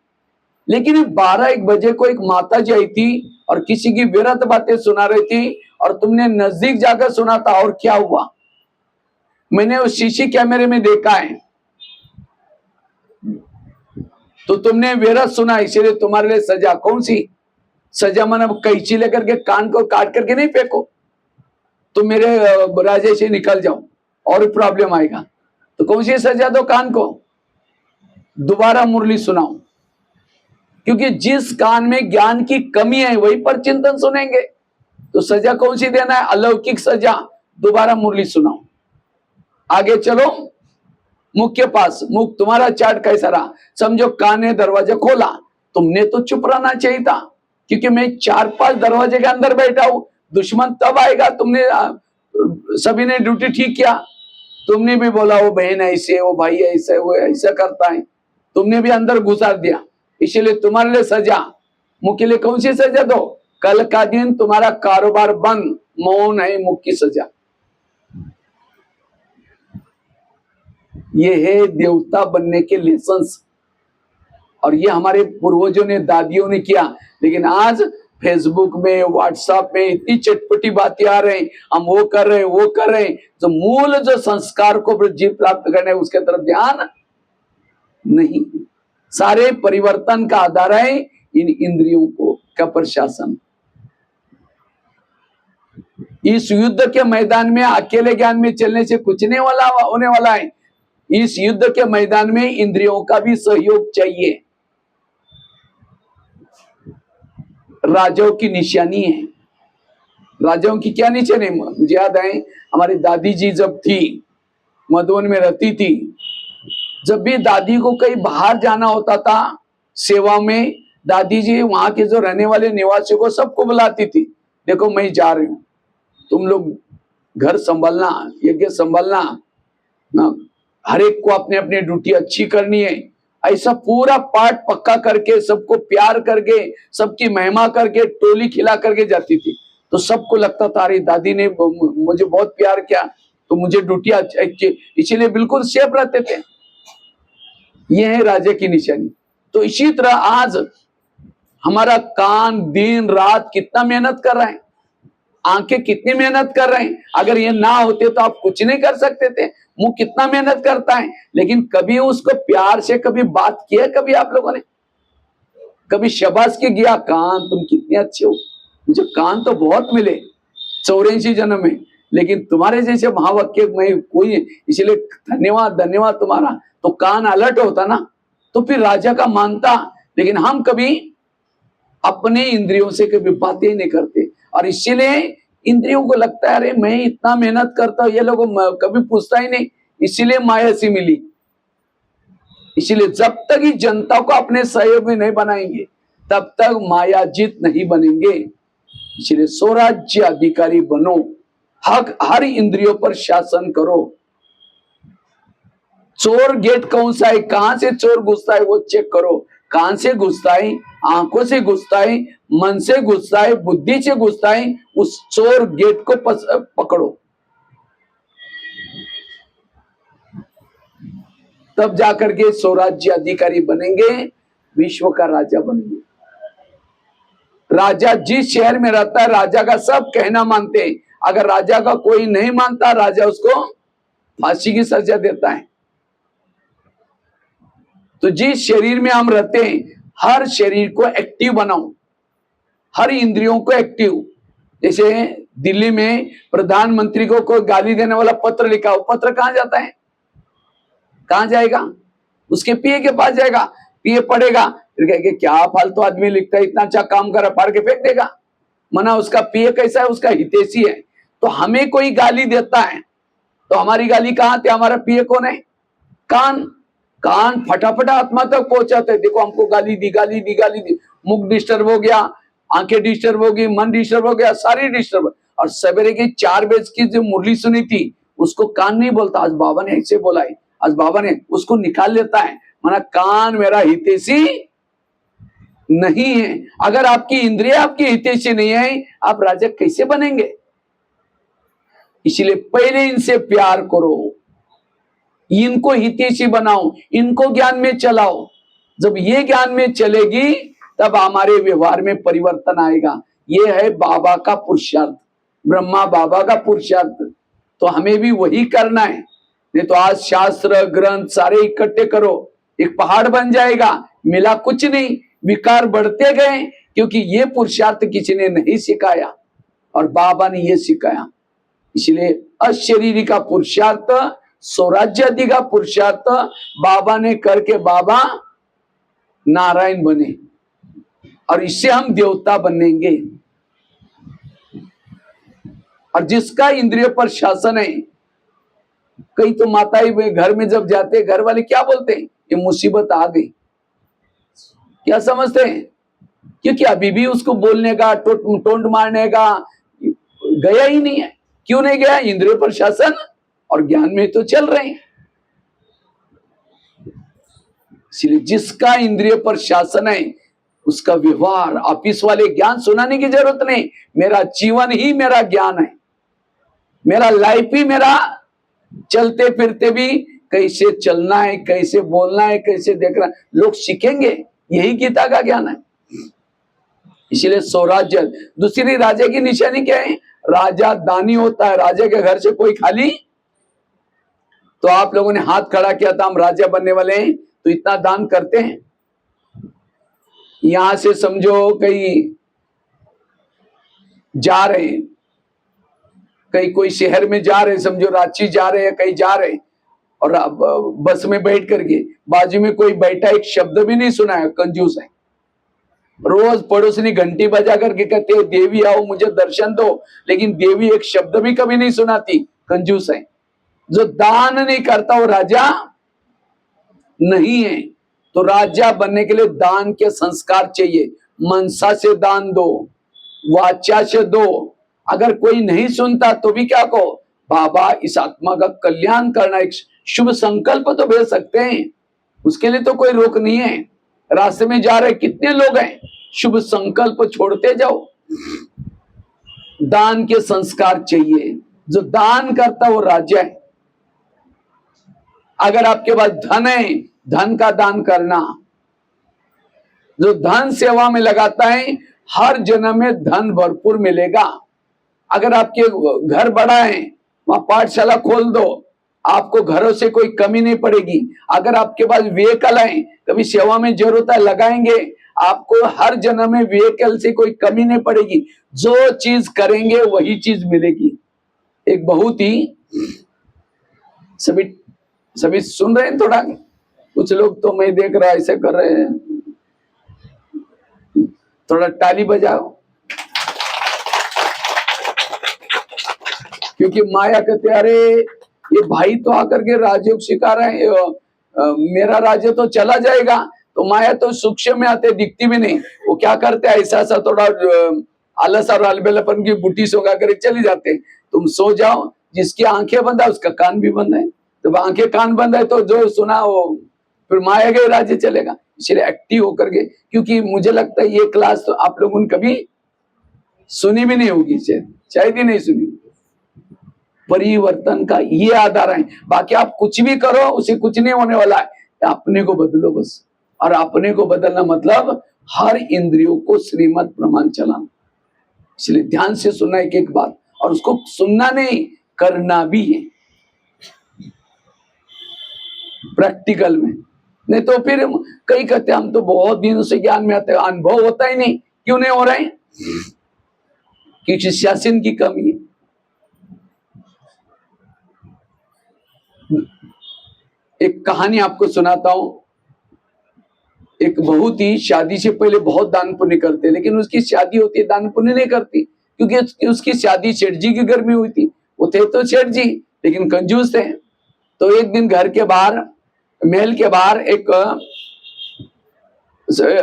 लेकिन 12-1 बजे को एक माता जी आई थी और किसी की विरत बातें सुना रही थी, और तुमने नजदीक जाकर सुना था, और क्या हुआ, मैंने उस शीशी कैमरे में देखा है, तो तुमने विरत सुना, इसीलिए तुम्हारे लिए सजा। कौन सी सजा, मन कैंची लेकर के कान को काट करके नहीं फेंको, तुम मेरे राजे से निकल जाओ और प्रॉब्लम आएगा। तो कौन सी सजा दो, कान को दोबारा मुरली सुनाओ, क्योंकि जिस कान में ज्ञान की कमी है वही पर चिंतन सुनेंगे। तो सजा कौन सी देना है, अलौकिक सजा, दोबारा मुरली सुनाओ। आगे चलो मुख के पास, मुख तुम्हारा चार्ट कैसा रहा, समझो कान ने दरवाजा खोला, तुमने तो चुप रहना चाहिए था, क्योंकि मैं 4-5 दरवाजे के अंदर बैठा हूं, दुश्मन तब आएगा। तुमने सभी ने ड्यूटी ठीक किया, तुमने भी बोला वो बहन ऐसे, वो भाई ऐसे, वो ऐसा करता है, तुमने भी अंदर घुसार दिया, इसलिए तुम्हारे लिए सजा। मुख के लिए कौन सी सजा दो, कल का दिन तुम्हारा कारोबार बंद, मौन है मुख की सजा। ये है देवता बनने के लेसन्स, और ये हमारे पूर्वजों ने, दादियों ने किया। लेकिन आज फेसबुक में, व्हाट्सएप में इतनी चटपटी बातें आ रही, हम वो कर रहे हैं, वो कर रहे हैं, जो मूल जो संस्कार को वृद्धि प्राप्त करने उसके तरफ ध्यान नहीं। सारे परिवर्तन का आधार है इन इंद्रियों को का प्रशासन। इस युद्ध के मैदान में अकेले ज्ञान में चलने से कुछ नहीं होने वाला है। इस युद्ध के मैदान में इंद्रियों का भी सहयोग चाहिए। राजाओं की निशानी है, राजाओं की क्या निशानी, मुझे याद है हमारी दादी जी जब थी, मधुबन में रहती थी, जब भी दादी को कहीं बाहर जाना होता था सेवा में, दादी जी वहां के जो रहने वाले निवासियों को सबको बुलाती थी, देखो मैं जा रही हूँ, तुम लोग घर संभालना, यज्ञ संभालना, हर एक को अपने अपने ड्यूटी अच्छी करनी है। ऐसा पूरा पाठ पक्का करके, सबको प्यार करके, सबकी महिमा करके, टोली खिला करके जाती थी। तो सबको लगता था अरे दादी ने मुझे बहुत प्यार किया, तो मुझे ड्यूटी अच्छी, इसीलिए बिल्कुल सेफ रहते थे। यह है राजा की निशानी। तो इसी तरह आज हमारा कान दिन रात कितना मेहनत कर रहे हैं, आंखें कितनी मेहनत कर रहे हैं। अगर ये ना होते तो आप कुछ नहीं कर सकते थे। मुंह कितना मेहनत करता है, लेकिन कभी उसको प्यार से कभी बात किया, कभी आप लोगों ने कभी शाबाश के गया, कान तुम कितने अच्छे हो, मुझे कान तो बहुत मिले 84 जन्म में, लेकिन तुम्हारे जैसे महावाक्य में कोई, इसलिए धन्यवाद धन्यवाद तुम्हारा। तो कान अलर्ट होता ना, तो फिर राजा का मानता। लेकिन हम कभी अपने इंद्रियों से कभी बातें ही नहीं करते, और इसीलिए इंद्रियों को लगता है अरे मैं इतना मेहनत करता हूं, ये लोग कभी पूछता ही नहीं, इसीलिए माया सी मिली। इसीलिए जब तक ही जनता को अपने सहयोग में नहीं बनाएंगे तब तक मायाजीत नहीं बनेंगे। इसलिए स्वराज्य अधिकारी बनो, हर इंद्रियों पर शासन करो। चोर गेट कौन सा है, कहां से चोर घुसता है वो चेक करो। कान से घुसता है, आंखों से घुसता है, मन से घुसता है, बुद्धि से घुसता है, उस चोर गेट को पकड़ो। तब जाकर के स्वराज्य अधिकारी बनेंगे, विश्व का राजा बनेंगे। राजा जिस शहर में रहता है राजा का सब कहना मानते हैं। अगर राजा का कोई नहीं मानता, राजा उसको फांसी की सजा देता है। तो जिस शरीर में हम रहते हैं, हर शरीर को एक्टिव बनाओ, हर इंद्रियों को एक्टिव। जैसे दिल्ली में प्रधानमंत्री को कोई गाली देने वाला पत्र लिखा हो, पत्र कहां जाता है, कहां जाएगा, उसके पीए के पास जाएगा। पीए पढ़ेगा, फिर कहेगा क्या फालतू आदमी लिखता है, इतना अच्छा काम कर, फाड़ के फेंक देगा। मना उसका पीए कैसा है, उसका हितैषी है। तो हमें कोई गाली देता है तो हमारी गाली कहां थी, हमारा पीए कौन है, कान। कान फटाफट आत्मा तक पहुंचाते हैं, देखो हमको गाली दी, गाली दी, गाली दी। मुख डिस्टर्ब हो गया, आंखें डिस्टर्ब हो गई, मन डिस्टर्ब हो गया, सारी डिस्टर्ब। और सवेरे की 4 बजे की जो मुरली सुनी थी उसको कान नहीं बोलता, आज बाबा ने ऐसे बोला है, आज बाबा ने, उसको निकाल लेता है। माना कान मेरा हितैषी नहीं है। अगर आपकी इंद्रिया आपकी हितैषी नहीं है, आप राजा कैसे बनेंगे। इसलिए पहले इनसे प्यार करो, इनको हितैषी बनाओ, इनको ज्ञान में चलाओ। जब ये ज्ञान में चलेगी तब हमारे व्यवहार में परिवर्तन आएगा। ये है बाबा का पुरुषार्थ, ब्रह्मा बाबा का पुरुषार्थ। तो हमें भी वही करना है। नहीं तो आज शास्त्र ग्रंथ सारे इकट्ठे करो, एक पहाड़ बन जाएगा, मिला कुछ नहीं, विकार बढ़ते गए, क्योंकि ये पुरुषार्थ किसी ने नहीं सिखाया और बाबा ने ये सिखाया। इसलिए अशरीरी का पुरुषार्थ, स्वराज्य का पुरुषार्थ बाबा ने करके बाबा नारायण बने, और इससे हम देवता बनेंगे। और जिसका इंद्रियों पर शासन है, कई तो माताएं घर में जब जाते घर वाले क्या बोलते हैं, ये मुसीबत आ गई, क्या समझते हैं, क्योंकि अभी भी उसको बोलने का टोंट मारने का गया ही नहीं है। क्यों नहीं गया, इंद्रियों पर शासन और ज्ञान में तो चल रहे हैं। इसलिए जिसका इंद्रिय पर शासन है उसका व्यवहार, ऑफिस वाले ज्ञान सुनाने की जरूरत नहीं, मेरा जीवन ही मेरा ज्ञान है, मेरा लाइफ ही मेरा, चलते फिरते भी कैसे चलना है, कैसे बोलना है, कैसे देखना, लोग सीखेंगे। यही गीता का ज्ञान है। इसलिए स्वराज्य, दूसरी राजा की निशानी क्या है, राजा दानी होता है। राजा के घर से कोई खाली, तो आप लोगों ने हाथ खड़ा किया था हम राजा बनने वाले हैं, तो इतना दान करते हैं। यहां से समझो कहीं जा रहे हैं, कहीं कोई शहर में जा रहे, समझो रांची जा रहे हैं, कहीं जा रहे हैं, और बस में बैठ करके बाजू में कोई बैठा, एक शब्द भी नहीं सुना है, कंजूस है। रोज पड़ोसनी घंटी बजा करके कहते हैं देवी आओ मुझे दर्शन दो, लेकिन देवी एक शब्द भी कभी नहीं सुनाती, कंजूस है। जो दान नहीं करता वो राजा नहीं है। तो राजा बनने के लिए दान के संस्कार चाहिए। मनसा से दान दो, वाचा से दो। अगर कोई नहीं सुनता तो भी क्या कहो, बाबा इस आत्मा का कल्याण करना, एक शुभ संकल्प तो भेज सकते हैं, उसके लिए तो कोई रोक नहीं है। रास्ते में जा रहे कितने लोग हैं, शुभ संकल्प छोड़ते जाओ। दान के संस्कार चाहिए, जो दान करता वो राजा है। अगर आपके पास धन है, धन का दान करना। जो धन सेवा में लगाता है हर जन्म में धन भरपूर मिलेगा। अगर आपके घर बड़ा है, वहां पाठशाला खोल दो, आपको घरों से कोई कमी नहीं पड़ेगी। अगर आपके पास व्हीकल है, कभी सेवा में जरूरत है लगाएंगे, आपको हर जन्म में व्हीकल से कोई कमी नहीं पड़ेगी। जो चीज करेंगे वही चीज मिलेगी। एक बहुत ही, सभी सभी सुन रहे हैं थोड़ा? कुछ लोग तो मैं देख रहा ऐसे कर रहे हैं, थोड़ा ताली बजाओ। क्योंकि माया कहते अरे ये भाई तो आकर के राजयोग सिखा रहे हैं, मेरा राज्य तो चला जाएगा। तो माया तो सूक्ष्म में आते, दिखती भी नहीं। वो क्या करते हैं, ऐसा ऐसा थोड़ा आलस और अलबेलापन की बुटी सोगा कर चली जाते। तुम सो जाओ, जिसकी आंखें बंद है उसका कान भी बंद है। तो आंखें कान बंद है तो जो सुना वो फिर माया के राज्य चलेगा। इसलिए एक्टिव होकर के, क्योंकि मुझे लगता है ये क्लास तो आप लोगों ने कभी सुनी भी नहीं होगी, शायद ही नहीं सुनी। परिवर्तन का ये आधार है, बाकी आप कुछ भी करो उसे कुछ नहीं होने वाला है। अपने को बदलो बस। और अपने को बदलना मतलब हर इंद्रियों को श्रीमत प्रमाण चलाना। इसलिए ध्यान से सुनना एक एक बात, और उसको सुनना नहीं करना भी है प्रैक्टिकल में। नहीं तो फिर कई कहते हम तो बहुत दिनों से ज्ञान में आते हैं, अनुभव होता ही नहीं। क्यों नहीं हो रहा है? क्योंकि शासन की कमी है। एक कहानी आपको सुनाता हूं। एक बहुत ही शादी से पहले बहुत दान पुण्य करते, लेकिन उसकी शादी होती है दान पुण्य नहीं करती, क्योंकि उसकी शादी सेठ जी के घर में हुई थी। वो थे तो सेठ जी, लेकिन कंजूस थे। तो एक दिन घर के बाहर, महल के बाहर एक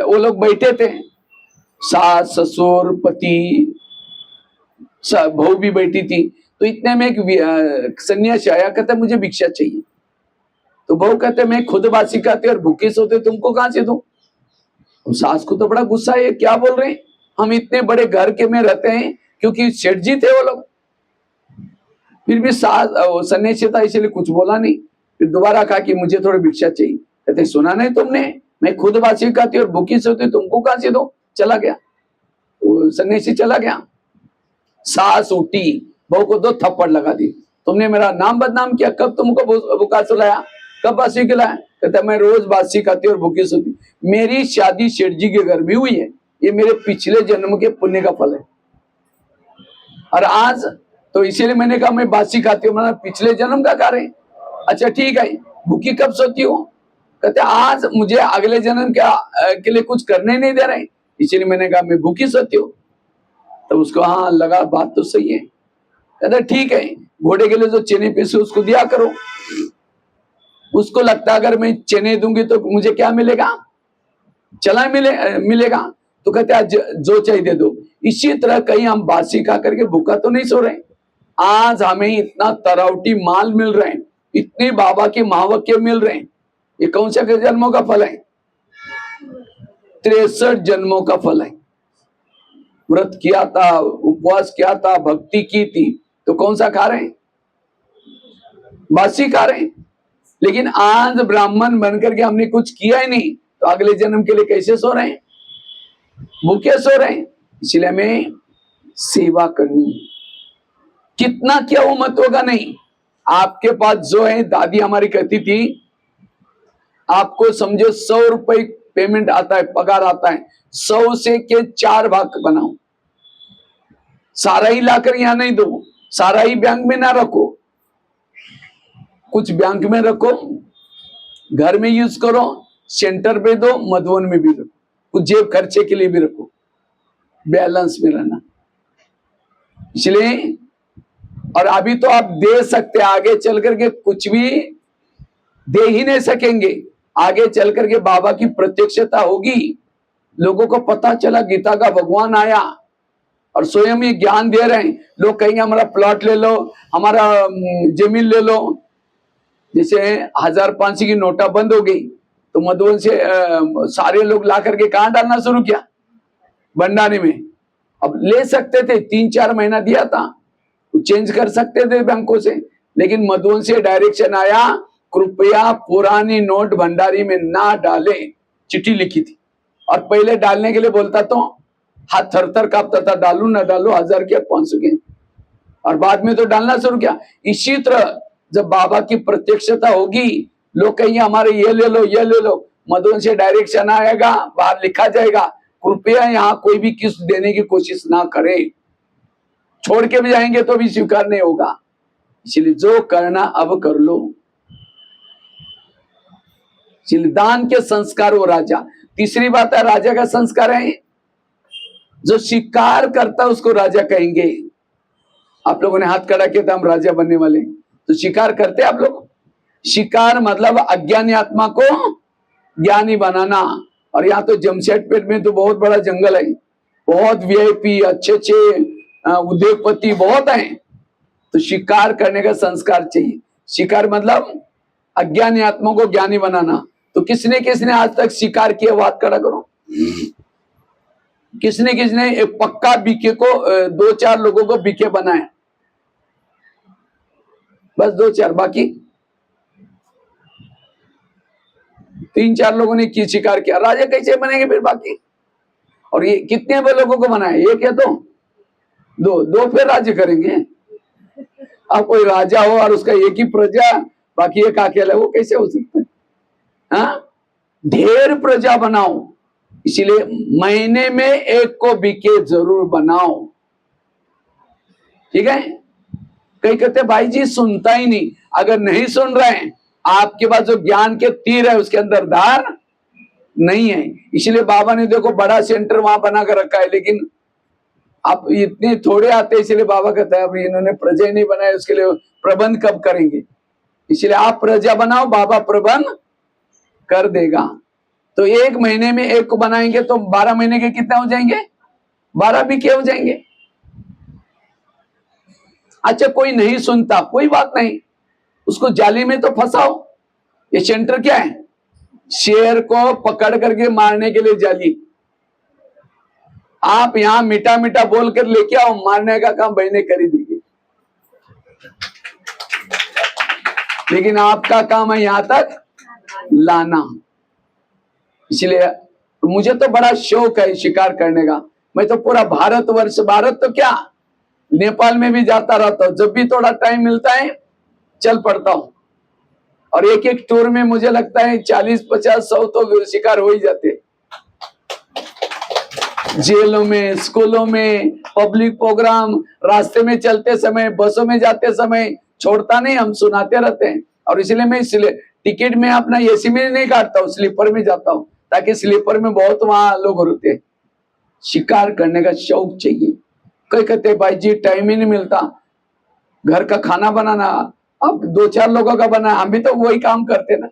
वो लोग बैठे थे, सास ससुर पति बहू भी बैठी थी। तो इतने में एक सन्यासी आया, कहता मुझे भिक्षा चाहिए। तो बहू कहते मैं खुद बासी खाती और भूखे सोते, तुमको कहां से दूं? सास को तो बड़ा गुस्सा है, क्या बोल रहे हैं, हम इतने बड़े घर के में रहते हैं, क्योंकि सेठ जी थे वो लोग। फिर भी सास सन्यासी था इसलिए कुछ बोला नहीं। फिर दोबारा कहा कि मुझे थोड़ी भिक्षा चाहिए। कहते सुना नहीं तुमने, मैं खुद बासी खाती और भूखी सोती, तुमको कहां से दो? चला गया सन्यासी, चला गया। सास उठी, बहू को 2 थप्पड़ लगा दी। तुमने मेरा नाम बदनाम किया, कब तुमको भूखा सुलाया, कब बासी खिलाया? कहता मैं रोज बासी खाती और भूखी सोती। मेरी शादी सेठ जी के घर भी हुई है, ये मेरे पिछले जन्म के पुण्य का फल है। और आज तो इसीलिए मैंने कहा मैं बासी खाती हूँ, मतलब पिछले जन्म का कार्य है। अच्छा ठीक है, भूखी कब सोती हो? कहते आज मुझे अगले जन्म के लिए कुछ करने नहीं दे रहे, इसीलिए मैंने कहा मैं भूखी सोती हूँ। तो उसको हाँ लगा, बात तो सही है। कहता ठीक है, घोड़े के लिए जो चने पीसे उसको दिया करो। उसको लगता अगर मैं चने दूंगी तो मुझे क्या मिलेगा, चला मिलेगा। तो कहते आज जो चाहिए दे दो। इसी तरह कहीं हम बासी खा करके भूखा तो नहीं सो रहे। आज हमें इतना तरावटी माल मिल रहे हैं, इतने बाबा के महावाक्य मिल रहे हैं, ये कौन से जन्मों का फल है? 63 जन्मों का फल है। व्रत किया था, उपवास किया था, भक्ति की थी, तो कौन सा खा रहे हैं? बासी खा रहे हैं। लेकिन आज ब्राह्मण बनकर के हमने कुछ किया ही नहीं, तो अगले जन्म के लिए कैसे सो रहे हैं? भूखे सो रहे हैं। इसलिए हमें सेवा करनी है। कितना किया वो मत होगा नहीं। आपके पास जो है, दादी हमारी कहती थी, आपको समझो 100 रुपए पेमेंट आता है, पगार आता है, 100 से के 4 भाग बनाओ। सारा ही लाकर यहां नहीं दो, सारा ही बैंक में ना रखो, कुछ बैंक में रखो, घर में यूज करो, सेंटर पे दो, मधुवन में भी रखो, कुछ जेब खर्चे के लिए भी रखो, बैलेंस में रहना। इसलिए और अभी तो आप दे सकते, आगे चल करके कुछ भी दे ही नहीं सकेंगे। आगे चल करके बाबा की प्रत्यक्षता होगी, लोगों को पता चला गीता का भगवान आया और स्वयं ये ज्ञान दे रहे हैं। लोग कहेंगे हमारा प्लॉट ले लो, हमारा जमीन ले लो। जैसे 1000-500 की नोटा बंद हो गई, तो मधुबन से सारे लोग ला करके कहां डालना शुरू किया? भंडारी में। अब ले सकते थे, 3-4 महीना दिया था, चेंज कर सकते थे बैंकों से, लेकिन मधुबन से डायरेक्शन आया, कृपया पुरानी नोट भंडारी में ना डालें, चिट्ठी लिखी थी। और पहले डालने के लिए बोलता तो हाथ थर-थर कांपता था, डालू ना डालू, 1000 के 500 के, और बाद में तो डालना शुरू किया। इसी तरह जब बाबा की प्रत्यक्षता होगी, लोग कहेंगे हमारे ये ले लो, ये ले लो, मधुबन से डायरेक्शन आएगा, बाहर लिखा जाएगा, कृपया यहाँ कोई भी किस्त देने की कोशिश ना करे। छोड़ के भी जाएंगे तो भी स्वीकार नहीं होगा। इसलिए जो करना अब कर लो। इसलिए दान के संस्कार वो राजा। तीसरी बात है राजा का संस्कार है जो शिकार करता है उसको राजा कहेंगे। आप लोगों ने हाथ खड़ा किया था हम राजा बनने वाले, तो शिकार करते आप लोग। शिकार मतलब अज्ञानी आत्मा को ज्ञानी बनाना। और यहाँ तो जमशेदपुर में तो बहुत बड़ा जंगल है, बहुत वीआईपी अच्छे अच्छे उद्योगपति बहुत हैं, तो शिकार करने का संस्कार चाहिए। शिकार मतलब अज्ञानी आत्मा को ज्ञानी बनाना। तो किसने किसने आज तक शिकार किया, बात खड़ा करो। किसने किसने एक पक्का बीके को 2-4 लोगों को बीके बनाया, बस 2-4, बाकी 3-4 लोगों ने की शिकार किया। राजा कैसे बनेंगे फिर बाकी? और ये कितने लोगों को बनाए, एक या दो फिर राज्य करेंगे। अब कोई राजा हो और उसका एक ही प्रजा बाकी एक अकेला, वो कैसे हो सकता है? हाँ, ढेर प्रजा बनाओ। इसीलिए महीने में एक को बीके जरूर बनाओ, ठीक है। कई कहते भाई जी सुनता ही नहीं। अगर नहीं सुन रहे हैं, आपके पास जो ज्ञान के तीर है उसके अंदर धार नहीं है। इसलिए बाबा ने देखो बड़ा सेंटर वहां बना कर रखा है, लेकिन आप इतने थोड़े आते, इसलिए बाबा कहता है अब इन्होंने प्रजा नहीं बनाया, उसके लिए प्रबंध कब करेंगे? इसलिए आप प्रजा बनाओ, बाबा प्रबंध कर देगा। तो एक महीने में एक को बनाएंगे तो 12 महीने के कितने हो जाएंगे? 12 बीके हो जाएंगे। अच्छा, कोई नहीं सुनता, कोई बात नहीं, उसको जाली में तो फंसाओ। ये सेंटर क्या है? शेर को पकड़ करके मारने के लिए जाली। आप यहां मीठा मीठा बोल कर लेके आओ, मारने का काम बहने कर ही देगी। लेकिन आपका काम है यहां तक लाना। इसलिए मुझे तो बड़ा शौक है शिकार करने का। मैं तो पूरा भारत तो क्या नेपाल में भी जाता रहता हूँ, जब भी थोड़ा टाइम मिलता है चल पड़ता हूँ। और एक एक टूर में मुझे लगता है 40, 50, 100 तो शिकार हो ही जाते। जेलों में, स्कूलों में, पब्लिक प्रोग्राम, रास्ते में चलते समय, बसों में जाते समय छोड़ता नहीं, हम सुनाते रहते हैं। और इसलिए मैं टिकट में अपना एसी में नहीं काटता हूँ, स्लीपर में जाता हूँ, ताकि स्लीपर में बहुत वहां लोग होते हैं। शिकार करने का शौक चाहिए। कई कहते भाई जी टाइम ही नहीं मिलता, घर का खाना बनाना, अब 2-4 लोगों का बना, हम भी तो वही काम करते ना।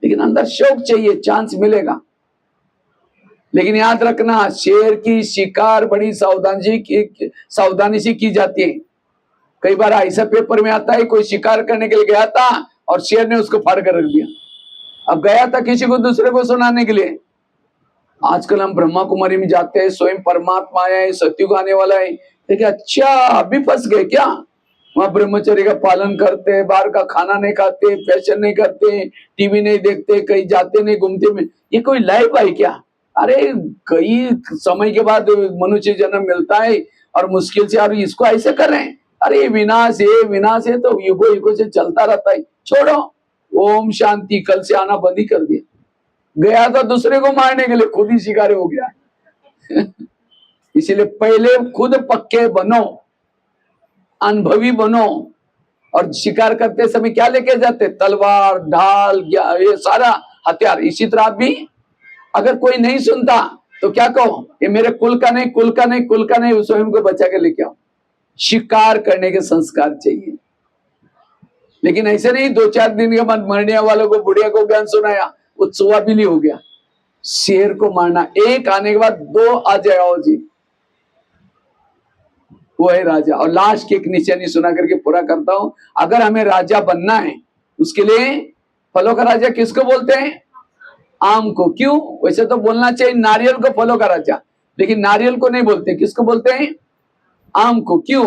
लेकिन अंदर शौक चाहिए, चांस मिलेगा। लेकिन याद रखना, शेर की शिकार बड़ी सावधानी से की जाती है। कई बार ऐसा पेपर में आता है, कोई शिकार करने के लिए गया था और शेर ने उसको फाड़ कर रख दिया। अब गया था किसी को दूसरे को सुनाने के लिए। आजकल हम ब्रह्मा कुमारी में जाते हैं, स्वयं परमात्मा आया है, सत्युग आने वाला है, देखिए अच्छा अभी फंस गए क्या? वहां ब्रह्मचर्य का पालन करते, बाहर का खाना नहीं खाते, फैशन नहीं करते, टीवी नहीं देखते, कहीं जाते नहीं, घूमते में, ये कोई लाइफ है क्या? अरे कई समय के बाद मनुष्य जन्म मिलता है और मुश्किल से, और इसको ऐसे कर रहे हैं। अरे विनाश है तो युगो युगो से चलता रहता है, छोड़ो। ओम शांति। कल से आना बंद ही कर दिया। गया था दूसरे को मारने के लिए, खुद ही शिकार हो गया। इसीलिए पहले खुद पक्के बनो, अनुभवी बनो। और शिकार करते समय क्या लेके जाते? तलवार, ढाल, ये सारा हथियार। इसी तरह आप भी, अगर कोई नहीं सुनता तो क्या कहो? ये मेरे कुल का नहीं, कुल का नहीं, कुल का नहीं, स्वयं को बचा के लेके आओ। शिकार करने के संस्कार चाहिए। लेकिन ऐसे नहीं 2-4 दिन के बाद मरने वालों को, बुढ़िया को ज्ञान सुनाया, वो सुआ भी नहीं हो गया। शेर को मारना, एक आने के बाद 2 आ जाओ जी, वो है राजा। और लास्ट की एक निशानी सुना करके पूरा करता हूं। अगर हमें राजा बनना है, उसके लिए फलों का राजा किसको बोलते हैं? आम को। क्यों? वैसे तो बोलना चाहिए नारियल को फलों का राजा, लेकिन नारियल को नहीं बोलते, किसको बोलते हैं? आम को। क्यों?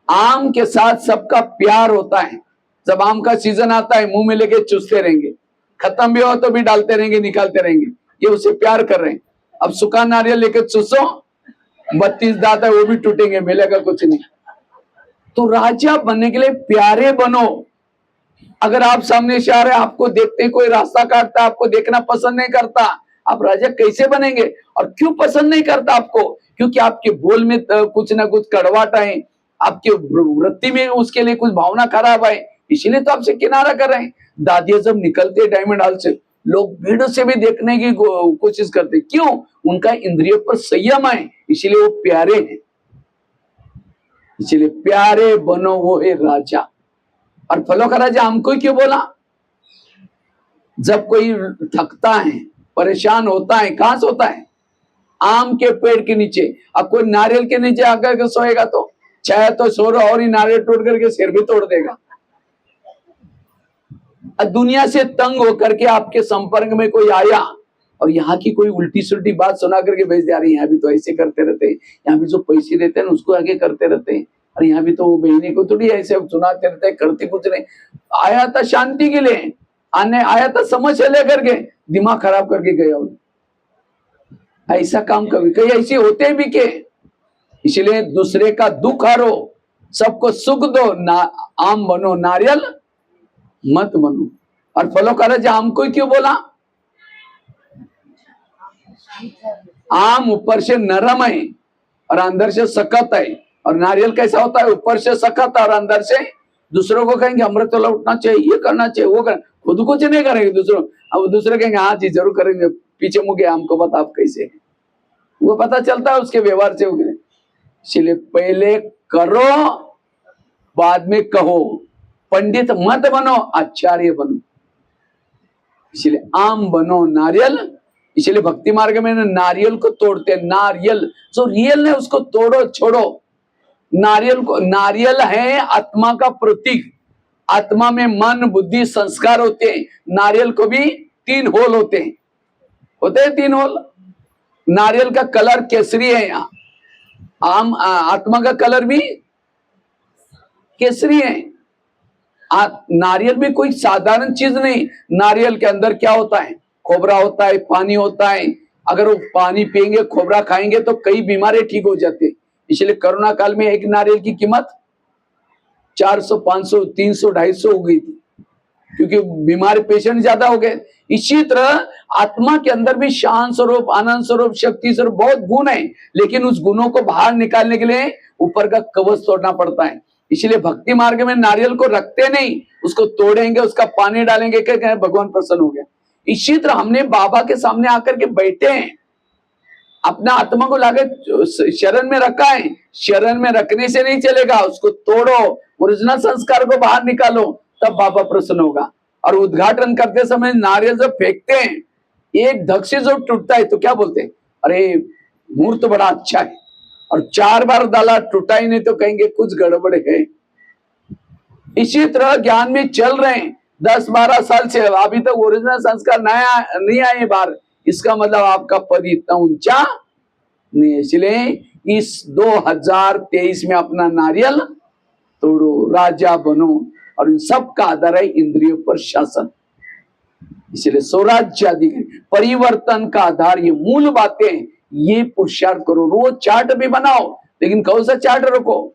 आम के साथ सबका प्यार होता है। जब आम का सीजन आता है, मुंह में लेके चूसते रहेंगे, खत्म भी हो तो भी डालते रहेंगे, निकालते रहेंगे, ये उसे प्यार कर रहे हैं। अब सूखा नारियल लेके चूसो, 32 दांत है वो भी टूटेंगे, मिलेगा कुछ नहीं। तो राजा बनने के लिए प्यारे बनो। अगर आप सामने से आ रहे, आपको देखते कोई रास्ता काटता, आपको देखना पसंद नहीं करता, आप राजा कैसे बनेंगे? और क्यों पसंद नहीं करता आपको? क्योंकि आपके बोल में कुछ ना कुछ कड़वाहट है, आपके वृत्ति में उसके लिए कुछ भावना खराब है, इसीलिए तो आपसे किनारा कर रहे हैं। दादियां जब निकलते हैं डायमंड हॉल से, लोग भीड़ से भी देखने की कोशिश करते, क्यों? उनका इंद्रियों पर संयम है, इसीलिए वो प्यारे हैं। इसीलिए प्यारे बनो वो ए राजा। और फलों का राजा हमको क्यों बोला? जब कोई थकता है, परेशान होता है, कहां से होता है? आम के पेड़ के नीचे। अब कोई नारियल के नीचे आकर के सोएगा तो चाहे तो सो रहा और ही नारियल टूट करके सिर भी तोड़ देगा। दुनिया से तंग होकर के आपके संपर्क में कोई आया और यहाँ की कोई उल्टी सुल्टी बात सुना करके भेज दिया, यहाँ भी तो ऐसे करते रहते हैं, यहाँ भी जो पैसे देते हैं ना उसको आगे करते रहते हैं, और यहाँ भी तो वो बहने को थोड़ी ऐसे सुनाते रहते हैं, करते कुछ नहीं। आया था शांति के लिए, आया था समझ लेकर के, दिमाग खराब करके गया। ऐसा काम कभी कहीं ऐसे होते भी के। इसलिए दूसरे का दुख हारो, सबको सुख दो, आम बनो नारियल मत बनो। और फलों का राजा आम को क्यों बोला? आम ऊपर से नरम है और अंदर से सख्त है, और नारियल कैसा होता है? ऊपर से सख्त और अंदर से दूसरों को कहेंगे अमृत वाला उठना चाहिए, ये करना चाहिए, वो करना, खुद कुछ नहीं करेंगे दूसरों, अब दूसरे कहेंगे हाँ जी जरूर करेंगे, पीछे मुझे हमको बता आप कैसे, वो पता चलता है उसके व्यवहार से। इसलिए पहले करो बाद में कहो, पंडित मत बनो, आचार्य बनो। इसलिए आम बनो नारियल। इसलिए भक्ति मार्ग में नारियल को तोड़ते, नारियल जो रियल है उसको तोड़ो छोड़ो। नारियल को, नारियल है आत्मा का प्रतीक, आत्मा में मन बुद्धि संस्कार होते हैं। नारियल को भी 3 होल होते हैं, 3 होल। नारियल का कलर केसरी है, यहाँ आत्मा का कलर भी केसरी है। नारियल भी कोई साधारण चीज नहीं। नारियल के अंदर क्या होता है? खोबरा होता है, पानी होता है। अगर वो पानी पिएंगे, खोबरा खाएंगे तो कई बीमारी ठीक हो जाती है। इसलिए कोरोना काल में एक नारियल की कीमत 400, 500, 300, 250 हो गई थी, क्योंकि बीमार पेशेंट ज्यादा हो गए। इसी तरह आत्मा के अंदर भी शांत स्वरूप, आनंद स्वरूप, शक्ति स्वरूप बहुत गुण है, लेकिन उस गुणों को बाहर निकालने के लिए ऊपर का कवच तोड़ना पड़ता है। इसलिए भक्ति मार्ग में नारियल को रखते नहीं, उसको तोड़ेंगे, उसका पानी डालेंगे, क्या भगवान प्रसन्न हो गया। इसी तरह हमने बाबा के सामने आकर के बैठे हैं, अपना आत्मा को लाके शरण में रखा है। शरण में रखने से नहीं चलेगा, उसको तोड़ो, ओरिजिनल संस्कार को बाहर निकालो, तब बाबा प्रसन्न होगा। और उद्घाटन करते समय नारियल जब फेंकते हैं, एक धक से जो टूटता है तो क्या बोलते हैं? अरे मुहूर्त तो बड़ा अच्छा है। और 4 बार डाला, टूटा ही नहीं तो कहेंगे कुछ गड़बड़ है। इसी तरह ज्ञान में चल रहे हैं 10-12 साल से, अभी तक ओरिजिनल संस्कार नहीं आए बाहर, इसका मतलब आपका पद इतना ऊंचा नहीं। इसलिए इस 2023 में अपना नारियल तोड़ो, राजा बनो, और इन सब का आधार है इंद्रियों पर शासन। इसलिए स्वराज्य अधिकारी, परिवर्तन का आधार ये मूल बातें, ये पुरुषार्थ करो। रोज चार्ट भी बनाओ, लेकिन कौन सा चार्ट रखो?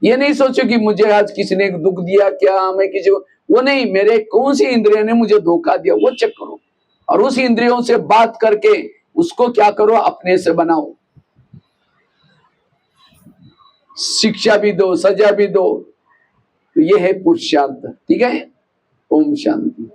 ये नहीं सोचो कि मुझे आज किसी ने दुख दिया, क्या मैं किसी को, वो नहीं, मेरे कौन सी इंद्रिय ने मुझे धोखा दिया वो चेक करो, और उस इंद्रियों से बात करके उसको क्या करो, अपने से बनाओ। शिक्षा भी दो, सजा भी दो, तो ये है पुरुषार्थ। ठीक है, ओम शांति।